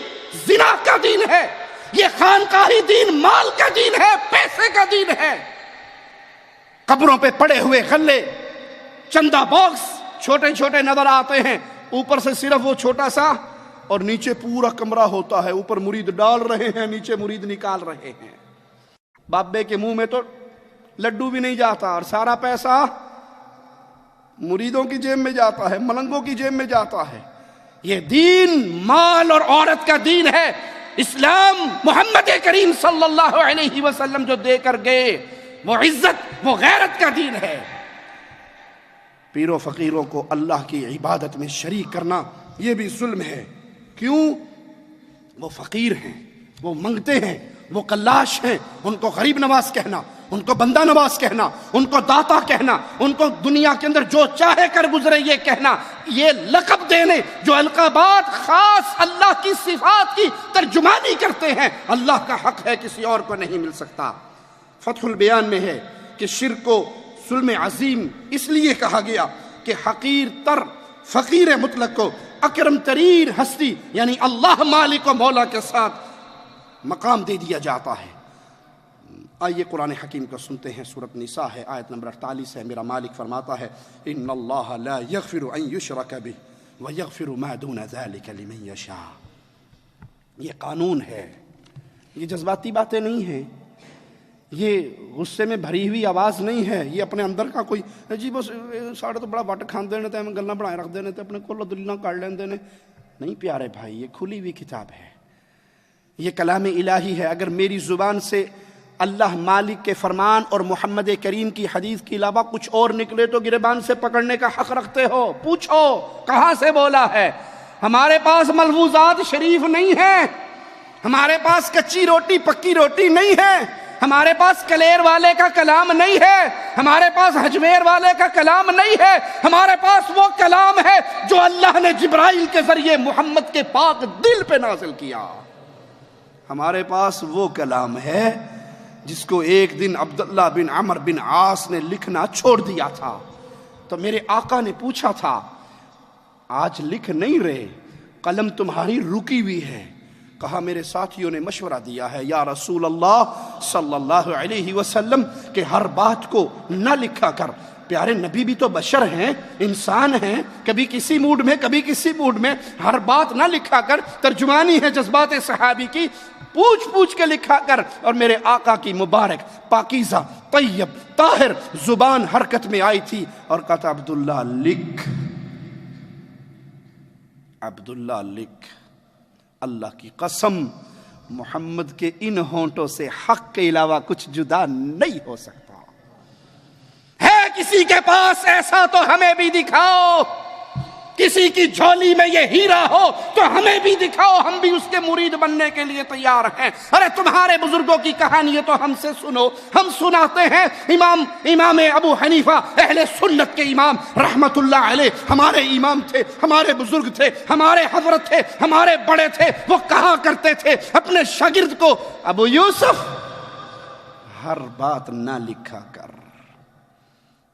زنا کا دین ہے, یہ خانقاہی دین مال کا دین ہے, پیسے کا دین ہے. قبروں پہ پڑے ہوئے غلے, چندہ باکس چھوٹے چھوٹے نظر آتے ہیں, اوپر سے صرف وہ چھوٹا سا اور نیچے پورا کمرہ ہوتا ہے. اوپر مرید ڈال رہے ہیں, نیچے مرید نکال رہے ہیں. بابے کے منہ میں تو لڈو بھی نہیں جاتا اور سارا پیسہ مریدوں کی جیب میں جاتا ہے, ملنگوں کی جیب میں جاتا ہے. یہ دین مال اور عورت کا دین ہے. اسلام محمد کریم صلی اللہ علیہ وسلم جو دے کر گئے وہ عزت, وہ غیرت کا دین ہے. پیروں فقیروں کو اللہ کی عبادت میں شریک کرنا یہ بھی ظلم ہے. کیوں؟ وہ فقیر ہیں, وہ منگتے ہیں, وہ قلاش ہیں. ان کو غریب نواز کہنا, ان کو بندہ نواز کہنا, ان کو داتا کہنا, ان کو دنیا کے اندر جو چاہے کر گزرے یہ کہنا, یہ لقب دینے جو القابات خاص اللہ کی صفات کی ترجمانی کرتے ہیں, اللہ کا حق ہے, کسی اور کو نہیں مل سکتا. فتح البیان میں ہے کہ شرک کو ظلم عظیم اس لیے کہا گیا کہ حقیر تر فقیر مطلق کو اکرم ترین ہستی یعنی اللہ مالک و مولا کے ساتھ مقام دے دیا جاتا ہے. آئیے قرآن حکیم کو سنتے ہیں. سورۃ نساء ہے, آیت نمبر 48 ہے. میرا مالک فرماتا ہے ان اللہ لا یغفر ان یشرک بہ ویغفر ما دون ذلک لمن یشاء. یہ قانون ہے, یہ جذباتی باتیں نہیں ہیں, یہ غصے میں بھری ہوئی آواز نہیں ہے, یہ اپنے اندر کا کوئی جی بس ساڑھے تو بڑا وٹ کھاندے نے تے ہمیں گلاں بنائے رکھ دینے تے اپنے کولو دلیلاں کر لیندے نے. نہیں پیارے بھائی, یہ کھلی ہوئی کتاب ہے, یہ کلام الہی ہے. اگر میری زبان سے اللہ مالک کے فرمان اور محمد کریم کی حدیث کے علاوہ کچھ اور نکلے تو گریبان سے پکڑنے کا حق رکھتے ہو. پوچھو کہاں سے بولا ہے. ہمارے پاس ملفوظات شریف نہیں ہیں, ہمارے پاس کچی روٹی پکی روٹی نہیں ہے, ہمارے پاس کلیر والے کا کلام نہیں ہے, ہمارے پاس حجویر والے کا کلام نہیں ہے. ہمارے پاس وہ کلام ہے جو اللہ نے جبرائیل کے ذریعے محمد کے پاک دل پہ نازل کیا. ہمارے پاس وہ کلام ہے جس کو ایک دن عبداللہ بن عمر بن عاص نے لکھنا چھوڑ دیا تھا. تو میرے آقا نے پوچھا تھا آج لکھ نہیں رہے, قلم تمہاری رکی ہوئی ہے. کہا میرے ساتھیوں نے مشورہ دیا ہے یا رسول اللہ صلی اللہ علیہ وسلم کہ ہر بات کو نہ لکھا کر. پیارے نبی بھی تو بشر ہیں, انسان ہیں, کبھی کسی موڈ میں کبھی کسی موڈ میں, ہر بات نہ لکھا کر. ترجمانی ہے جذبات صحابی کی, پوچھ پوچھ کے لکھا کر. اور میرے آقا کی مبارک پاکیزہ طیب طاہر زبان حرکت میں آئی تھی اور کہا تھا عبداللہ لکھ, عبداللہ لکھ. اللہ کی قسم محمد کے ان ہونٹوں سے حق کے علاوہ کچھ جدا نہیں ہو سکتا. ہے کسی کے پاس ایسا تو ہمیں بھی دکھاؤ, کسی کی جھولی میں یہ ہیرا ہو تو ہمیں بھی دکھاؤ, ہم بھی اس کے مرید بننے کے لیے تیار ہیں. ارے تمہارے بزرگوں کی کہانی ہے تو ہم سے سنو, ہم سناتے ہیں. امام ابو حنیفہ اہل سنت کے امام رحمت اللہ علیہ ہمارے امام تھے, ہمارے بزرگ تھے, ہمارے حضرت تھے, ہمارے بڑے تھے. وہ کہا کرتے تھے اپنے شاگرد کو ابو یوسف ہر بات نہ لکھا کر,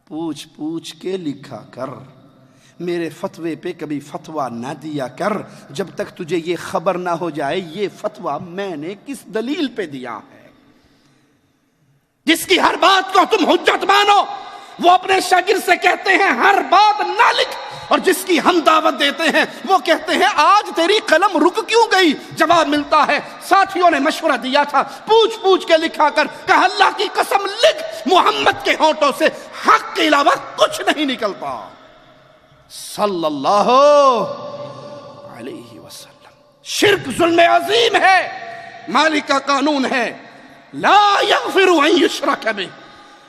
پوچھ پوچھ کے لکھا کر. میرے فتوے پہ کبھی فتویٰ نہ دیا کر جب تک تجھے یہ خبر نہ ہو جائے یہ فتویٰ میں نے کس دلیل پہ دیا ہے. جس کی ہر بات کو تم حجت مانو وہ اپنے شاگرد سے کہتے ہیں ہر بات نہ لکھ, اور جس کی ہم دعوت دیتے ہیں وہ کہتے ہیں آج تیری قلم رک کیوں گئی. جواب ملتا ہے ساتھیوں نے مشورہ دیا تھا پوچھ پوچھ کے لکھا کر. کہا اللہ کی قسم لکھ, محمد کے ہونٹوں سے حق کے علاوہ کچھ نہیں نکلتا. صلی اللہ علیہ وسلم۔ شرک ظلم عظیم ہے، مالک کا قانون ہے لا یغفر ان یشرک بہ،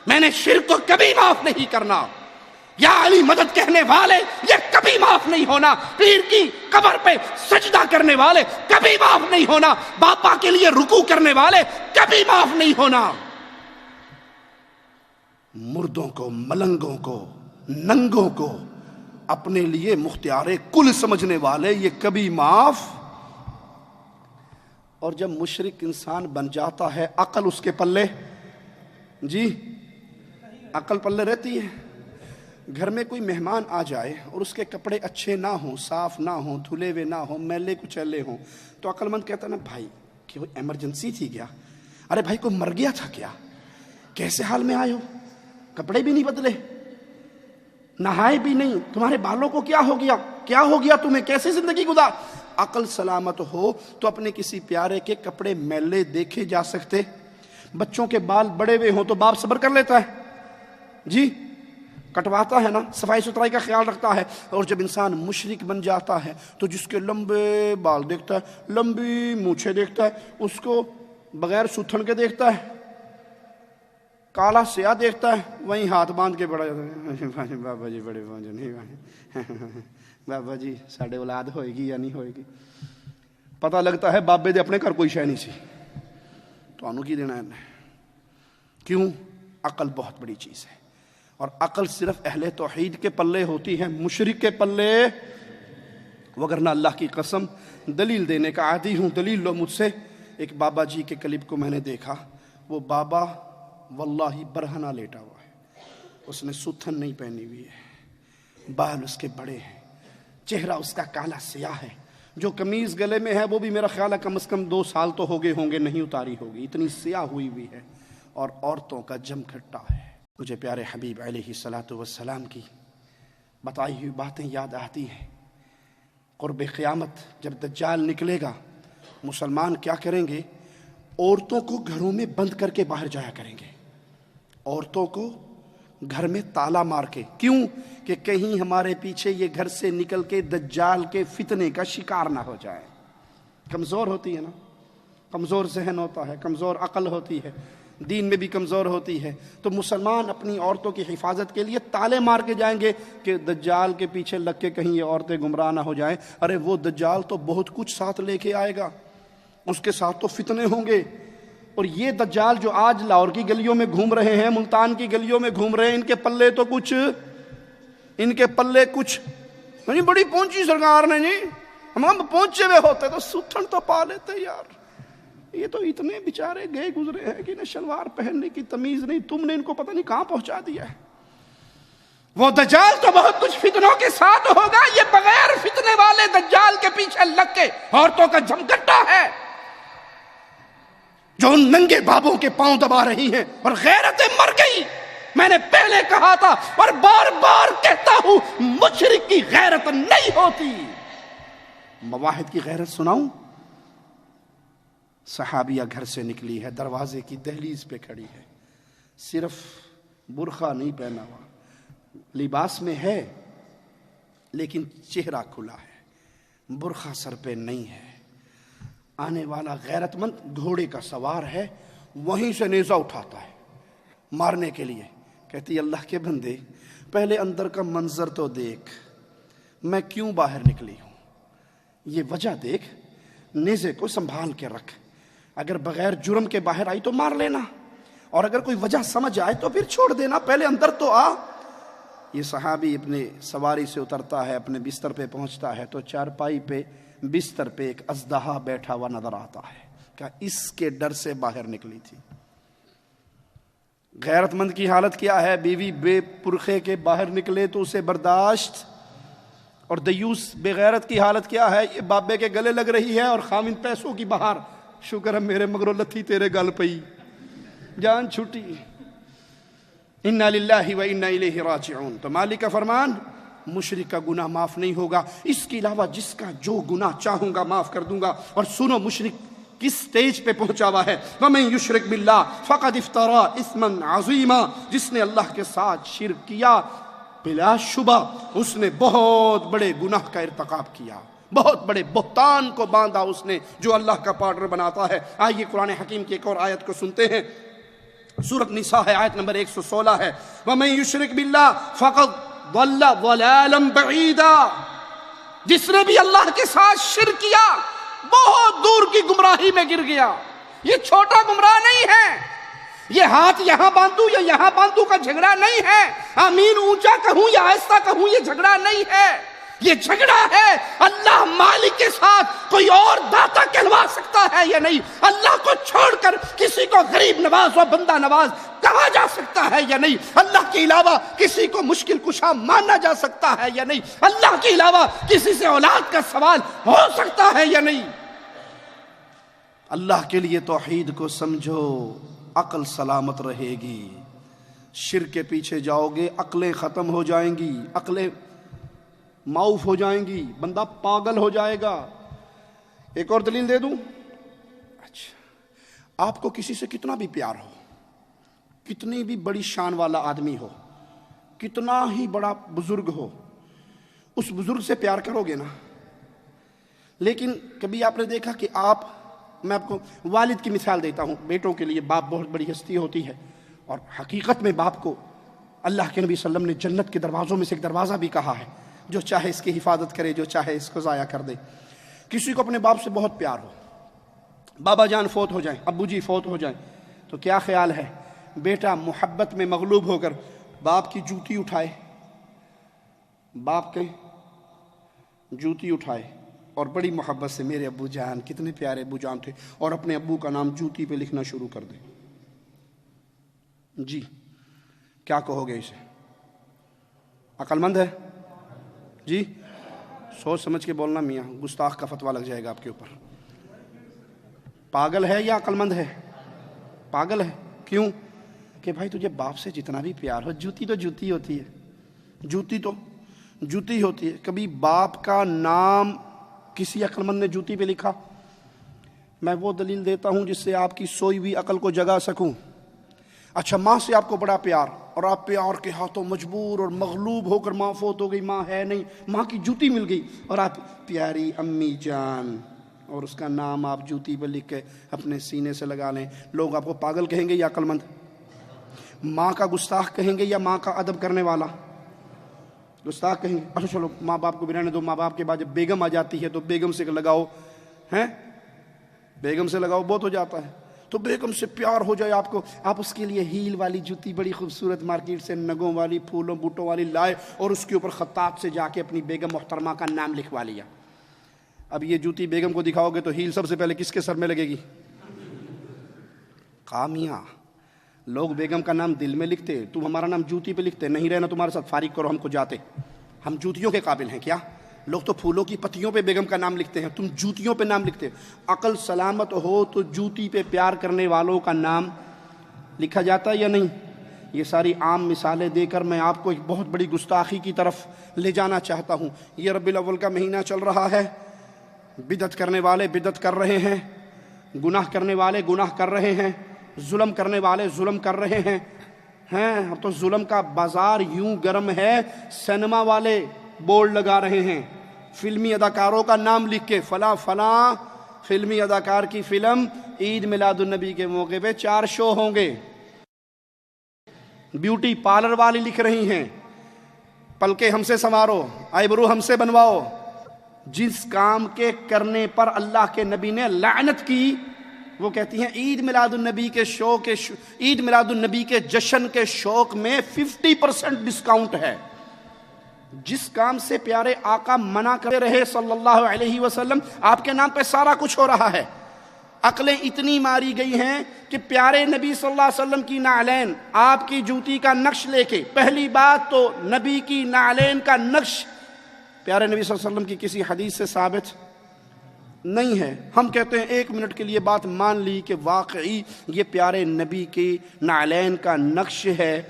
میں نے شرک کو کبھی معاف نہیں کرنا۔ یا علی مدد کہنے والے یہ کبھی معاف نہیں ہونا، پیر کی قبر پہ سجدہ کرنے والے کبھی معاف نہیں ہونا، باپا کے لیے رکوع کرنے والے کبھی معاف نہیں ہونا، مردوں کو، ملنگوں کو، ننگوں کو اپنے لیے مختار کل سمجھنے والے یہ کبھی معاف۔ اور جب مشرک انسان بن جاتا ہے، عقل اس کے پلے، جی عقل پلے رہتی ہے۔ گھر میں کوئی مہمان آ جائے اور اس کے کپڑے اچھے نہ ہوں، صاف نہ ہوں، دھلے ہوئے نہ ہوں، میلے کچیلے ہوں، تو عقل مند کہتا ہے نا بھائی کہ وہ ایمرجنسی تھی کیا؟ ارے بھائی کوئی مر گیا تھا کیا؟ کیسے حال میں آئے ہو؟ کپڑے بھی نہیں بدلے، نہائے بھی نہیں، تمہارے بالوں کو کیا ہو گیا؟ کیا ہو گیا تمہیں؟ کیسے زندگی گزار؟ عقل سلامت ہو تو اپنے کسی پیارے کے کپڑے میلے دیکھے جا سکتے؟ بچوں کے بال بڑے ہوئے ہوں تو باپ صبر کر لیتا ہے، جی کٹواتا ہے نا، صفائی ستھرائی کا خیال رکھتا ہے۔ اور جب انسان مشرک بن جاتا ہے تو جس کے لمبے بال دیکھتا ہے، لمبی مونچھیں دیکھتا ہے، اس کو بغیر ستھن کے دیکھتا ہے، کالا سیاہ دیکھتا ہے، وہیں ہاتھ باندھ کے بڑا جاتا ہے، بابا جی بڑے پہنچے نہیں، بابا جی ساڈے اولاد ہوئے گی یا نہیں ہوئے گی؟ پتہ لگتا ہے بابے دے اپنے گھر کوئی شے نہیں سی، تو انہوں کی دینا ہے؟ کیوں؟ عقل بہت بڑی چیز ہے، اور عقل صرف اہل توحید کے پلے ہوتی ہے، مشرک کے پلے وگرنہ اللہ کی قسم دلیل دینے کا عادی ہوں، دلیل لو مجھ سے۔ ایک بابا جی کے کلپ کو میں نے دیکھا، وہ بابا واللہ برہنہ لیٹا ہوا ہے، اس نے ستھن نہیں پہنی ہوئی ہے، بال اس کے بڑے ہیں، چہرہ اس کا کالا سیاہ ہے، جو قمیض گلے میں ہے وہ بھی میرا خیال ہے کم از کم 2 سال تو ہو گئے ہوں گے نہیں اتاری ہوگی، اتنی سیاہ ہوئی ہوئی ہے، اور عورتوں کا جم کھٹا ہے۔ مجھے پیارے حبیب علیہ الصلاۃ والسلام کی بتائی ہوئی باتیں یاد آتی ہیں۔ قرب قیامت جب دجال نکلے گا، مسلمان کیا کریں گے؟ عورتوں کو گھروں میں بند کر کے باہر جایا کریں گے، عورتوں کو گھر میں تالا مار کے۔ کیوں؟ کہ کہیں ہمارے پیچھے یہ گھر سے نکل کے دجال کے فتنے کا شکار نہ ہو جائے۔ کمزور ہوتی ہے نا، کمزور ذہن ہوتا ہے، کمزور عقل ہوتی ہے، دین میں بھی کمزور ہوتی ہے، تو مسلمان اپنی عورتوں کی حفاظت کے لیے تالے مار کے جائیں گے کہ دجال کے پیچھے لگ کے کہیں یہ عورتیں گمراہ نہ ہو جائیں۔ ارے وہ دجال تو بہت کچھ ساتھ لے کے آئے گا، اس کے ساتھ تو فتنے ہوں گے، اور یہ دجال جو آج لاہور کی گلیوں میں گھوم رہے ہیں، ملتان کی گلیوں میں گھوم رہے ہیں، ان کے پلے تو کچھ، ان کے پلے کچھ نہیں، بڑی پہنچی سرکار نے جی، ہم پہنچے ہوئے ہوتے تو ستھن تو پا لیتے یار، یہ تو اتنے بیچارے گئے گزرے ہیں کہ انہیں شلوار پہننے کی تمیز نہیں، تم نے ان کو پتہ نہیں کہاں پہنچا دیا ہے۔ وہ دجال تو بہت کچھ فتنوں کے ساتھ ہوگا، یہ بغیر فتنے والے دجال کے پیچھے لگ کے عورتوں کا جمگٹا ہے جو ان ننگے بابوں کے پاؤں دبا رہی ہیں، اور غیرتیں مر گئی۔ میں نے پہلے کہا تھا اور بار بار کہتا ہوں، مشرک کی غیرت نہیں ہوتی۔ مواحد کی غیرت سناؤں؟ صحابیہ گھر سے نکلی ہے، دروازے کی دہلیز پہ کھڑی ہے، صرف برقع نہیں پہنا ہوا، لباس میں ہے لیکن چہرہ کھلا ہے، برقع سر پہ نہیں ہے۔ آنے والا غیرت مند گھوڑے کا سوار ہے، وہیں سے نیزہ اٹھاتا ہے مارنے کے لیے۔ کہتی اللہ کے بندے پہلے اندر کا منظر تو دیکھ، میں کیوں باہر نکلی ہوں، یہ وجہ دیکھ، نیزے کو سنبھال کے رکھ، اگر بغیر جرم کے باہر آئی تو مار لینا، اور اگر کوئی وجہ سمجھ آئے تو پھر چھوڑ دینا، پہلے اندر تو آ۔ یہ صحابی اپنے سواری سے اترتا ہے، اپنے بستر پہ پہنچتا ہے تو چارپائی پہ بستر پہ ایک اژدہا بیٹھا ہوا نظر آتا ہے، کہ اس کے ڈر سے باہر نکلی تھی۔ غیرت مند کی حالت کیا ہے؟ بیوی بے پرخے کے باہر نکلے تو اسے برداشت، اور دیوس بے غیرت کی حالت کیا ہے؟ یہ بابے کے گلے لگ رہی ہے اور خامن پیسوں کی بہار، شکر ہے میرے مگرو لتھی تیرے گل پئی، جان چھٹی، انا للہ و انا الیہ راجعون۔ تو مالک کا فرمان، مشرک کا گناہ معاف نہیں ہوگا، اس کے علاوہ جس کا جو گناہ چاہوں گا معاف کر دوں گا۔ اور سنو مشرک کس سٹیج پہ پہنچا ہوا ہے، وَمَن يُشْرِكْ بِاللَّهِ فَقَدْ افْتَرَىٰ اِثْمًا عَظِيمًا، جس نے اللہ کے ساتھ شرک کیا بلا شبہ اس نے بہت بڑے گناہ کا ارتکاب کیا، بہت بڑے بہتان کو باندھا اس نے جو اللہ کا پارٹنر بناتا ہے۔ آئیے قرآن حکیم کی ایک اور آیت کو سنتے ہیں، سورۃ نساء ہے، آیت نمبر 116 ہے، وَمَن يُشْرِكْ بِاللَّهِ فَقَدْ ضَلَّ ضَلَالًا بَعِيدًا، جس نے بھی اللہ کے ساتھ شرک کیا بہت دور کی گمراہی میں گر گیا۔ یہ چھوٹا گمراہ نہیں ہے، یہ ہاتھ یہاں باندھوں یا یہاں باندھوں کا جھگڑا نہیں ہے، آمین اونچا کہوں یا آہستہ کہوں یہ جھگڑا نہیں ہے، یہ جھگڑا ہے اللہ مالک کے ساتھ کوئی اور داتا کہلوا سکتا ہے یا نہیں، اللہ کو چھوڑ کر کسی کو غریب نواز و بندہ نواز کہا جا سکتا ہے یا نہیں، اللہ کے علاوہ کسی کو مشکل کشا مانا جا سکتا ہے یا نہیں، اللہ کے علاوہ کسی سے اولاد کا سوال ہو سکتا ہے یا نہیں۔ اللہ کے لیے توحید کو سمجھو، عقل سلامت رہے گی۔ شرک کے پیچھے جاؤ گے عقلیں ختم ہو جائیں گی، عقلیں معاف ہو جائیں گی، بندہ پاگل ہو جائے گا۔ ایک اور دلیل دے دوں، اچھا آپ کو کسی سے کتنا بھی پیار ہو، کتنی بھی بڑی شان والا آدمی ہو، کتنا ہی بڑا بزرگ ہو، اس بزرگ سے پیار کرو گے نا، لیکن کبھی آپ نے دیکھا کہ میں آپ کو والد کی مثال دیتا ہوں، بیٹوں کے لیے باپ بہت بڑی ہستی ہوتی ہے، اور حقیقت میں باپ کو اللہ کے نبی صلی اللہ علیہ وسلم نے جنت کے دروازوں میں سے ایک دروازہ بھی کہا ہے، جو چاہے اس کی حفاظت کرے، جو چاہے اس کو ضائع کر دے۔ کسی کو اپنے باپ سے بہت پیار ہو، بابا جان فوت ہو جائیں، ابو جی فوت ہو جائیں، تو کیا خیال ہے بیٹا محبت میں مغلوب ہو کر باپ کی جوتی اٹھائے، باپ کے جوتی اٹھائے اور بڑی محبت سے میرے ابو جان، کتنے پیارے ابو جان تھے، اور اپنے ابو کا نام جوتی پہ لکھنا شروع کر دے؟ جی کیا کہو گے اسے؟ عقل مند ہے؟ جی سوچ سمجھ کے بولنا میاں، گستاخ کا فتویٰ لگ جائے گا آپ کے اوپر۔ پاگل ہے یا عقل مند ہے؟ پاگل ہے۔ کیوں؟ کہ بھائی تجھے باپ سے جتنا بھی پیار ہو، جوتی تو جوتی ہوتی ہے، جوتی تو جوتی ہوتی ہے۔ کبھی باپ کا نام کسی عقل مند نے جوتی پہ لکھا؟ میں وہ دلیل دیتا ہوں جس سے آپ کی سوئی ہوئی عقل کو جگا سکوں۔ اچھا ماں سے آپ کو بڑا پیار، اور آپ پیار کے ہاتھوں مجبور اور مغلوب ہو کر ماں فوت ہو گئی، ماں ہے نہیں، ماں کی جوتی مل گئی، اور آپ پیاری امی جان، اور اس کا نام آپ جوتی پہ لکھ کے اپنے سینے سے لگا لیں، لوگ آپ کو پاگل کہیں گے یا عقل مند؟ ماں کا گستاخ کہیں گے یا ماں کا ادب کرنے والا؟ گستاخ کہیں گے۔ اچھا چلو ماں باپ کو بھی رہنے دو، ماں باپ کے بعد جب بیگم آ جاتی ہے تو بیگم سے لگاؤ، ہیں بیگم سے لگاؤ بہت ہو جاتا ہے، تو بیگم سے پیار ہو جائے آپ کو، آپ اس کے لیے ہیل والی جوتی بڑی خوبصورت مارکیٹ سے نگوں والی پھولوں بوٹوں والی لائے، اور اس کے اوپر خطاط سے جا کے اپنی بیگم محترمہ کا نام لکھوا لیا۔ اب یہ جوتی بیگم کو دکھاؤ گے تو ہیل سب سے پہلے کس کے سر میں لگے گی؟ کامیاں لوگ بیگم کا نام دل میں لکھتے، تم ہمارا نام جوتی پہ لکھتے، نہیں رہنا تمہارے ساتھ فارغ کرو، ہم کو جاتے، ہم جوتیوں کے قابل ہیں کیا؟ لوگ تو پھولوں کی پتیوں پہ بیگم کا نام لکھتے ہیں، تم جوتیوں پہ نام لکھتے۔ عقل سلامت ہو تو جوتی پہ پیار کرنے والوں کا نام لکھا جاتا ہے یا نہیں؟ یہ ساری عام مثالیں دے کر میں آپ کو ایک بہت بڑی گستاخی کی طرف لے جانا چاہتا ہوں۔ یہ ربیع الاول کا مہینہ چل رہا ہے، بدعت کرنے والے بدعت کر رہے ہیں، گناہ کرنے والے گناہ کر رہے ہیں، ظلم کرنے والے ظلم کر رہے ہیں۔ اب تو ظلم کا بازار یوں گرم ہے، سینما والے بورڈ لگا رہے ہیں، فلمی اداکاروں کا نام لکھ کے، فلاں فلاں فلمی اداکار کی فلم عید میلاد النبی کے موقع پہ 4 شو ہوں گے۔ بیوٹی پارلر والی لکھ رہی ہیں، پلکیں ہم سے سنوارو، آئیبرو ہم سے بنواؤ۔ جس کام کے کرنے پر اللہ کے نبی نے لعنت کی، وہ کہتی ہیں عید میلاد النبی کے عید میلاد النبی کے جشن کے شوق میں 50% ڈسکاؤنٹ ہے۔ جس کام سے پیارے آقا منع کرتے رہے صلی اللہ علیہ وسلم، آپ کے نام پہ سارا کچھ ہو رہا ہے۔ عقلیں اتنی ماری گئی ہیں کہ پیارے نبی صلی اللہ علیہ وسلم کی نعلین، آپ کی جوتی کا نقش لے کے، پہلی بات تو نبی کی نعلین کا نقش پیارے نبی صلی اللہ علیہ وسلم کی کسی حدیث سے ثابت نہیں ہے۔ ہم کہتے ہیں 1 منٹ کے لیے بات مان لی کہ واقعی یہ پیارے نبی کی نعلین کا نقش ہے،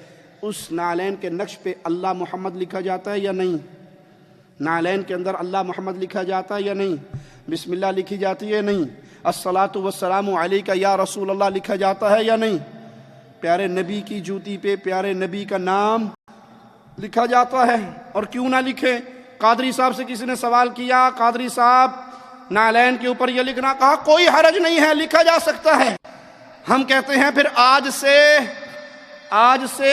اس نعلین کے نقش پہ اللہ محمد لکھا جاتا ہے یا نہیں؟ نعلین کے اندر اللہ محمد لکھا جاتا ہے یا نہیں؟ بسم اللہ لکھی جاتی ہے یا نہیں؟ الصلاۃ والسلام علیک یا رسول اللہ لکھا جاتا ہے یا نہیں؟ پیارے نبی کی جوتی پہ پیارے نبی کا نام لکھا جاتا ہے، اور کیوں نہ لکھے۔ قادری صاحب سے کسی نے سوال کیا، قادری صاحب نالین کے اوپر یہ لکھنا، کہا کوئی حرج نہیں ہے، لکھا جا سکتا ہے۔ ہم کہتے ہیں پھر آج سے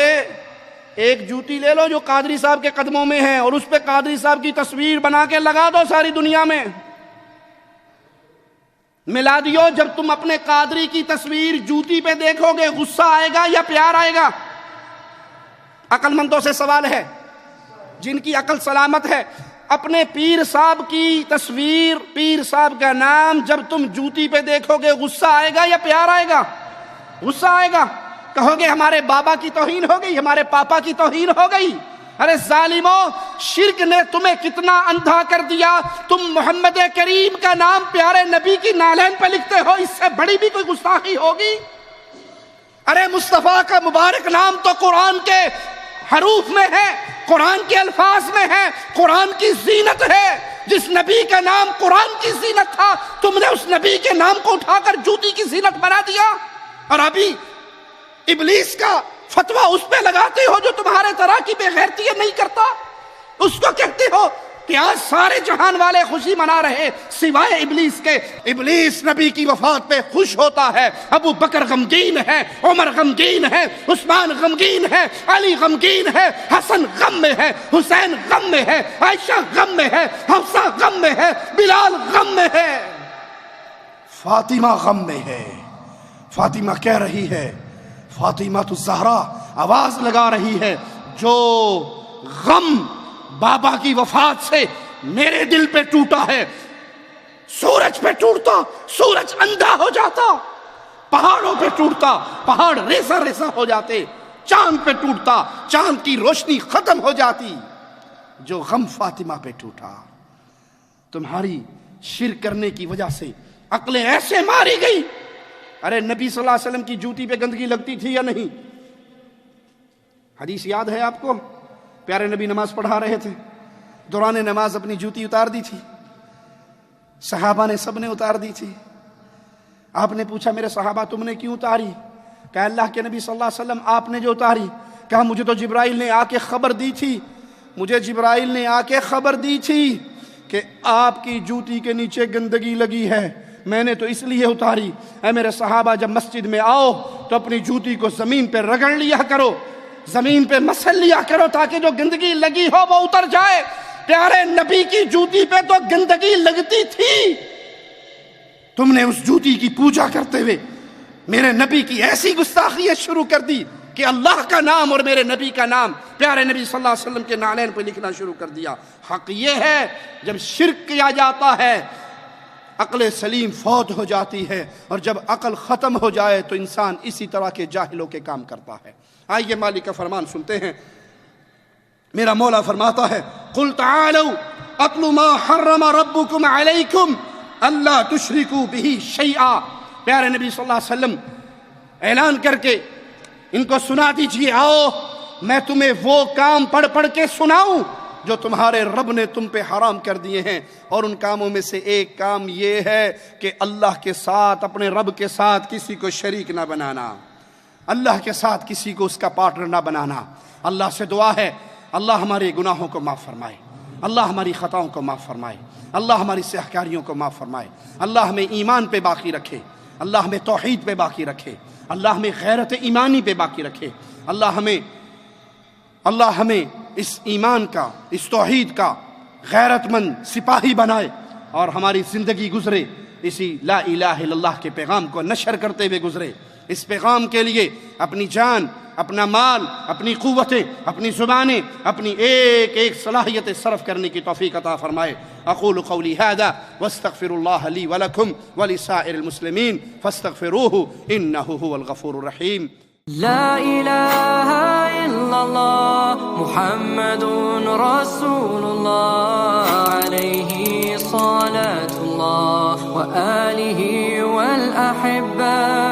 ایک جوتی لے لو جو قادری صاحب کے قدموں میں ہے، اور اس پہ قادری صاحب کی تصویر بنا کے لگا دو ساری دنیا میں۔ میلادیو، جب تم اپنے قادری کی تصویر جوتی پہ دیکھو گے، غصہ آئے گا یا پیار آئے گا؟ عقل مندوں سے سوال ہے، جن کی عقل سلامت ہے، اپنے پیر صاحب کی تصویر، پیر صاحب کا نام جب تم جوتی پہ دیکھو گے، غصہ آئے گا یا پیار آئے گا؟ غصہ آئے گا، کہو گے ہمارے بابا کی توہین ہو گئی، ہمارے پاپا کی توہین ہو گئی۔ ارے ظالموں، شرک نے تمہیں کتنا اندھا کر دیا، تم محمد کریم کا نام پیارے نبی کی نالین پہ لکھتے ہو، اس سے بڑی بھی کوئی گستاخی ہوگی؟ ارے مصطفیٰ کا مبارک نام تو قرآن کے حروف میں ہے، قرآن کے الفاظ میں ہے، قرآن کی زینت ہے۔ جس نبی کا نام قرآن کی زینت تھا، تم نے اس نبی کے نام کو اٹھا کر جوتی کی زینت بنا دیا، اور ابھی ابلیس کا فتویٰ اس پہ لگاتے ہو جو تمہارے طرح کی بے غیرتی نہیں کرتا۔ اس کو کہتے ہو کہ آج سارے جہان والے خوشی منا رہے سوائے ابلیس کے۔ ابلیس نبی کی وفات پہ خوش ہوتا ہے، ابو بکر غمگین ہے، عمر غمگین ہے، عثمان غمگین ہے، علی غمگین ہے، حسن غم میں ہے، حسین غم میں ہے، عائشہ غم میں ہے، حفصہ غم میں ہے، بلال غم میں ہے، فاطمہ غم میں ہے۔ فاطمہ کہہ رہی ہے، فاطمہ تو زہرا آواز لگا رہی ہے، جو غم بابا کی وفات سے میرے دل پہ ٹوٹا ہے، سورج پہ ٹوٹتا سورج اندھا ہو جاتا، پہاڑوں پہ ٹوٹتا پہاڑ ریزہ ریزہ ہو جاتے، چاند پہ ٹوٹتا چاند کی روشنی ختم ہو جاتی، جو غم فاطمہ پہ ٹوٹا۔ تمہاری شرک کرنے کی وجہ سے عقلیں ایسے ماری گئی۔ ارے نبی صلی اللہ علیہ وسلم کی جوتی پہ گندگی لگتی تھی یا نہیں؟ حدیث یاد ہے آپ کو؟ پیارے نبی نماز پڑھا رہے تھے، دوران نماز اپنی جوتی اتار دی تھی، صحابہ نے سب نے اتار دی تھی۔ آپ نے پوچھا میرے صحابہ تم نے کیوں اتاری؟ کہا اللہ کے نبی صلی اللہ علیہ وسلم آپ نے جو اتاری۔ کہا مجھے تو جبرائیل نے آ کے خبر دی تھی، مجھے جبرائیل نے آ کے خبر دی تھی کہ آپ کی جوتی کے نیچے گندگی لگی ہے، میں نے تو اس لیے اتاری۔ اے میرے صحابہ، جب مسجد میں آؤ تو اپنی جوتی کو زمین پہ رگڑ لیا کرو، زمین پہ مسل لیا کرو، تاکہ جو گندگی لگی ہو وہ اتر جائے۔ پیارے نبی کی جوتی پہ تو گندگی لگتی تھی، تم نے اس جوتی کی پوجا کرتے ہوئے میرے نبی کی ایسی گستاخیت شروع کر دی کہ اللہ کا نام اور میرے نبی کا نام پیارے نبی صلی اللہ علیہ وسلم کے نالین پہ لکھنا شروع کر دیا۔ حق یہ ہے جب شرک کیا جاتا ہے عقل سلیم فوت ہو جاتی ہے، اور جب عقل ختم ہو جائے تو انسان اسی طرح کے جاہلوں کے کام کرتا ہے۔ آئیے مالک کا فرمان سنتے ہیں۔ میرا مولا فرماتا ہے قُلْ تَعَالَوْا أَتْلُ مَا حَرَّمَ رَبُّكُمْ عَلَيْكُمْ أَلَّا تُشْرِكُوا بِهِ شَيْئًا۔ پیارے نبی صلی اللہ علیہ وسلم اعلان کر کے ان کو سنا دیجئے، آؤ میں تمہیں وہ کام پڑھ پڑھ کے سناؤں جو تمہارے رب نے تم پہ حرام کر دیے ہیں، اور ان کاموں میں سے ایک کام یہ ہے کہ اللہ کے ساتھ، اپنے رب کے ساتھ کسی کو شریک نہ بنانا، اللہ کے ساتھ کسی کو اس کا پارٹنر نہ بنانا۔ اللہ سے دعا ہے اللہ ہمارے گناہوں کو معاف فرمائے، اللہ ہماری خطاؤں کو معاف فرمائے، اللہ ہماری سیاہکاریوں کو معاف فرمائے، اللہ ہمیں ایمان پہ باقی رکھے، اللہ ہمیں توحید پہ باقی رکھے، اللہ ہمیں غیرت ایمانی پہ باقی رکھے، اللہ ہمیں اس ایمان کا، اس توحید کا غیرت مند سپاہی بنائے، اور ہماری زندگی گزرے اسی لا الہ الا اللہ کے پیغام کو نشر کرتے ہوئے گزرے۔ اس پیغام کے لیے اپنی جان، اپنا مال، اپنی قوتیں، اپنی زبانیں، اپنی ایک ایک صلاحیت صرف کرنے کی توفیق عطا فرمائے۔ اقول قولی ھذا واستغفر اللہ لی ولکم ولسائر المسلمین فاستغفروہ انہ هو الغفور الرحیم۔ لا الہ الا اللہ محمد رسول اللہ علیہ صلاة اللہ وآلہ والأحبہ